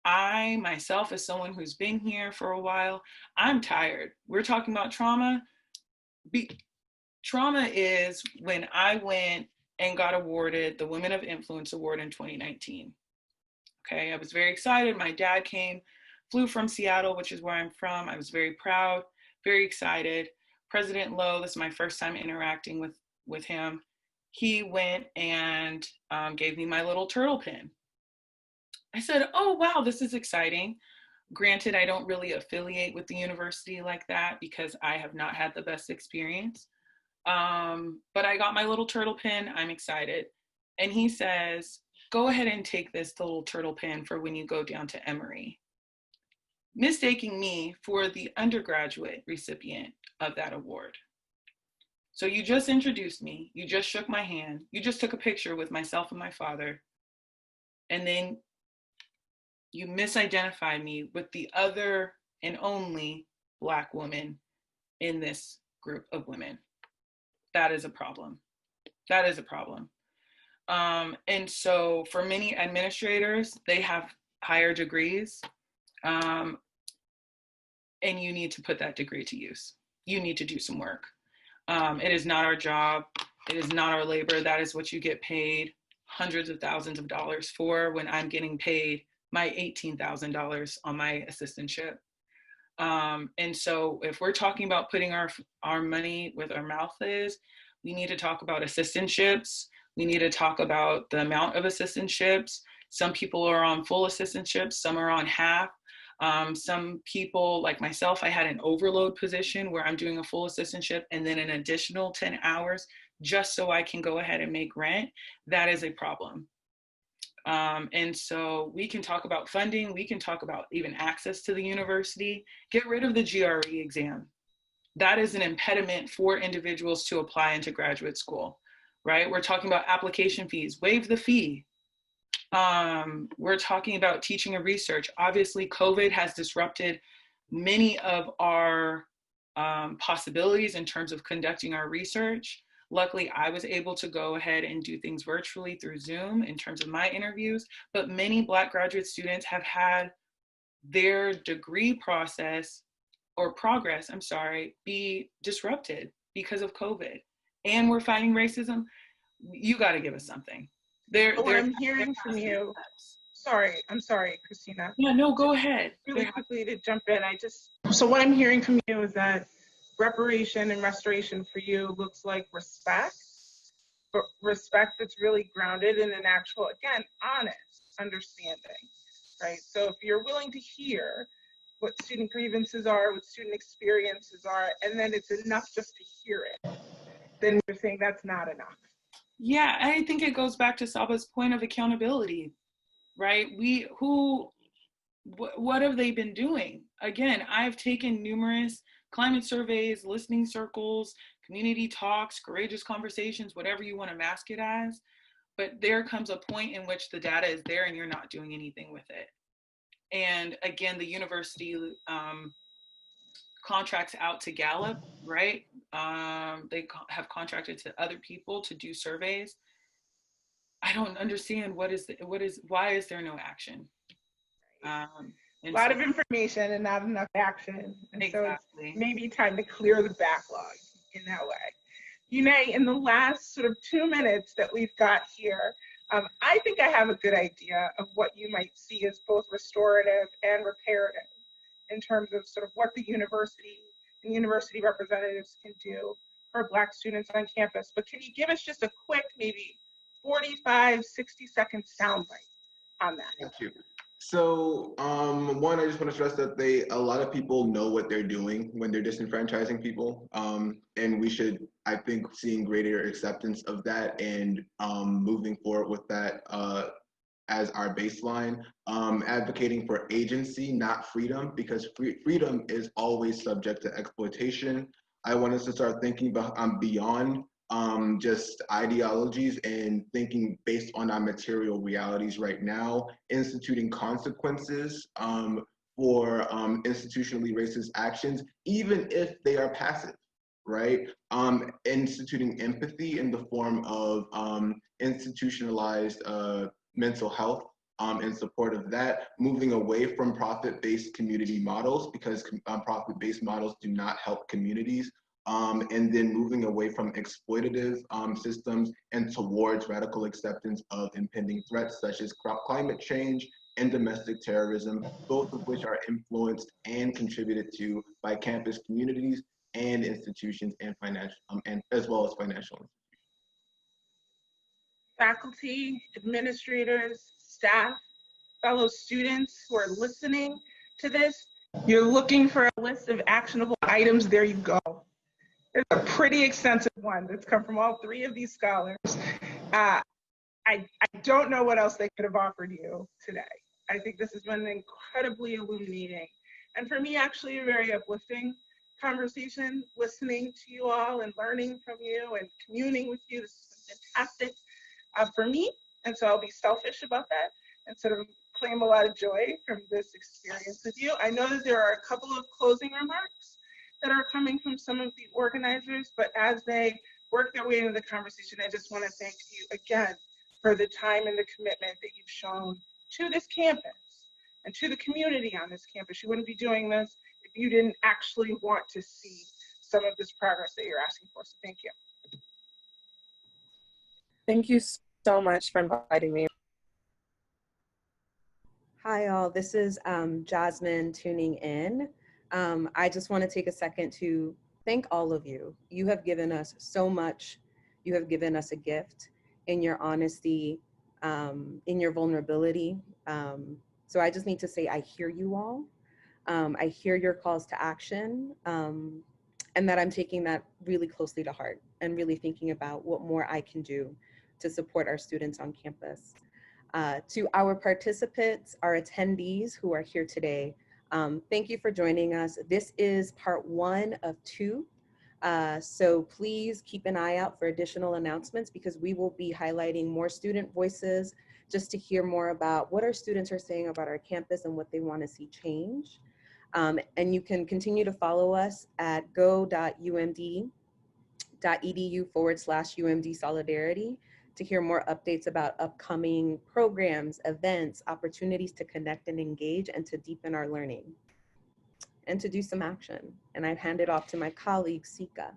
I myself, as someone who's been here for a while, I'm tired. We're talking about trauma. Trauma is when I went and got awarded the Women of Influence Award in 2019. Okay, I was very excited. My dad flew from Seattle, which is where I'm from. I was very proud, very excited. President Lowe, this is my first time interacting with him. He went and gave me my little turtle pin. I said, oh, wow, this is exciting. Granted, I don't really affiliate with the university like that because I have not had the best experience. But I got my little turtle pin. I'm excited. And he says, go ahead and take this little turtle pin for when you go down to Emory, mistaking me for the undergraduate recipient of that award. So you just introduced me. You just shook my hand. You just took a picture with myself and my father. And then you misidentified me with the other and only Black woman in this group of women. That is a problem. That is a problem. And so for many administrators, they have higher degrees, and you need to put that degree to use. You need to do some work. It is not our job. It is not our labor. That is what you get paid hundreds of thousands of dollars for, when I'm getting paid my $18,000 on my assistantship. And so if we're talking about putting our money where our mouth is, we need to talk about assistantships. We need to talk about the amount of assistantships. Some people are on full assistantships, some are on half. Some people, like myself, I had an overload position where I'm doing a full assistantship and then an additional 10 hours just so I can go ahead and make rent. That is a problem. And so we can talk about funding. We can talk about even access to the university. Get rid of the GRE exam. That is an impediment for individuals to apply into graduate school, right? We're talking about application fees. Waive the fee. We're talking about teaching and research. Obviously, COVID has disrupted many of our possibilities in terms of conducting our research. Luckily, I was able to go ahead and do things virtually through Zoom in terms of my interviews, but many Black graduate students have had their degree process or progress, be disrupted because of COVID. And we're fighting racism. You got to give us something. What I'm hearing from you, I'm sorry, Christina. Yeah, no, go ahead. Really quickly to jump in, so what I'm hearing from you is that reparation and restoration for you looks like respect, but respect that's really grounded in an actual, again, honest understanding, right? So if you're willing to hear what student grievances are, what student experiences are, and then it's enough just to hear it, then you're saying that's not enough. Yeah, I think it goes back to Saba's point of accountability, right? What have they been doing? Again, I've taken numerous climate surveys, listening circles, community talks, courageous conversations, whatever you want to mask it as. But there comes a point in which the data is there and you're not doing anything with it. And again, the university contracts out to Gallup, right? They have contracted to other people to do surveys. I don't understand why is there no action? A lot of information and not enough action. And exactly. So it's maybe time to clear the backlog in that way. Yuné, in the last sort of 2 minutes that we've got here, I think I have a good idea of what you might see as both restorative and reparative in terms of sort of what the university and university representatives can do for Black students on campus. But can you give us just a quick, maybe 45, 60-second soundbite on that? Thank you. So, one, I just want to stress that a lot of people know what they're doing when they're disenfranchising people, and we should, I think, seeing greater acceptance of that and moving forward with that as our baseline, advocating for agency, not freedom, because freedom is always subject to exploitation. I want us to start thinking about beyond just ideologies and thinking based on our material realities right now, instituting consequences for institutionally racist actions, even if they are passive, right? Instituting empathy in the form of institutionalized mental health in support of that, moving away from profit-based community models because profit-based models do not help communities. And then moving away from exploitative systems and towards radical acceptance of impending threats such as climate change and domestic terrorism, both of which are influenced and contributed to by campus communities and institutions and financial, and as well as financial institutions. Faculty, administrators, staff, fellow students who are listening to this, you're looking for a list of actionable items, there you go. There's a pretty extensive one that's come from all three of these scholars. I don't know what else they could have offered you today. I think this has been incredibly illuminating. And for me, actually a very uplifting conversation, listening to you all and learning from you and communing with you. This has been fantastic for me. And so I'll be selfish about that and sort of claim a lot of joy from this experience with you. I know that there are a couple of closing remarks that are coming from some of the organizers, but as they work their way into the conversation, I just want to thank you again for the time and the commitment that you've shown to this campus and to the community on this campus. You wouldn't be doing this if you didn't actually want to see some of this progress that you're asking for, so thank you. Thank you so much for inviting me. Hi all, this is Jazmin tuning in. I just want to take a second to thank all of you. You have given us so much. You have given us a gift in your honesty, in your vulnerability. So I just need to say I hear you all. I hear your calls to action, and that I'm taking that really closely to heart and really thinking about what more I can do to support our students on campus. To our participants, our attendees who are here today, thank you for joining us. This is part 1 of 2. So please keep an eye out for additional announcements because we will be highlighting more student voices just to hear more about what our students are saying about our campus and what they want to see change. And you can continue to follow us at go.umd.edu/UMD Solidarity to hear more updates about upcoming programs, events, opportunities to connect and engage and to deepen our learning and to do some action. And I've handed off to my colleague, Sika.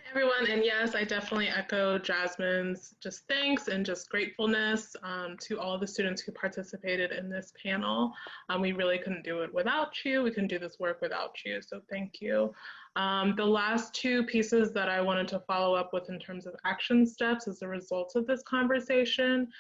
Hi, everyone. And yes, I definitely echo Jazmin's just thanks and just gratefulness to all the students who participated in this panel. We really couldn't do it without you. We couldn't do this work without you. So thank you. The last 2 pieces that I wanted to follow up with in terms of action steps as a result of this conversation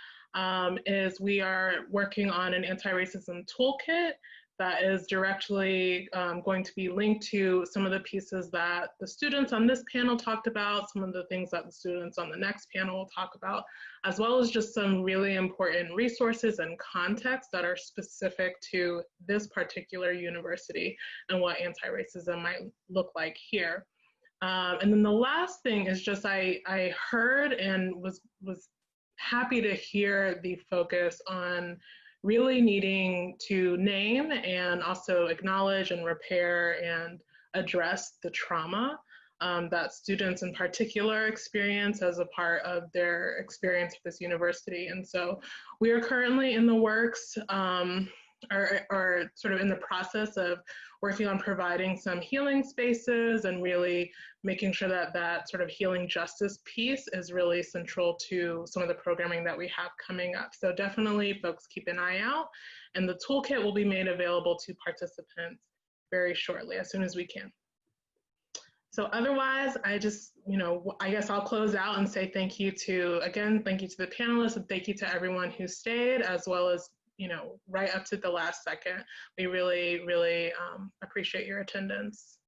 is we are working on an anti-racism toolkit that is directly going to be linked to some of the pieces that the students on this panel talked about, some of the things that the students on the next panel will talk about, as well as just some really important resources and context that are specific to this particular university and what anti-racism might look like here. And then the last thing is just I heard and was happy to hear the focus on really needing to name and also acknowledge and repair and address the trauma that students in particular experience as a part of their experience at this university. And so we are currently in the works, or sort of in the process of working on providing some healing spaces and really making sure that that sort of healing justice piece is really central to some of the programming that we have coming up. So definitely folks keep an eye out, and the toolkit will be made available to participants very shortly, as soon as we can. So otherwise, I just, I guess I'll close out and say thank you to the panelists, and thank you to everyone who stayed, as well as, right up to the last second. We really, really appreciate your attendance.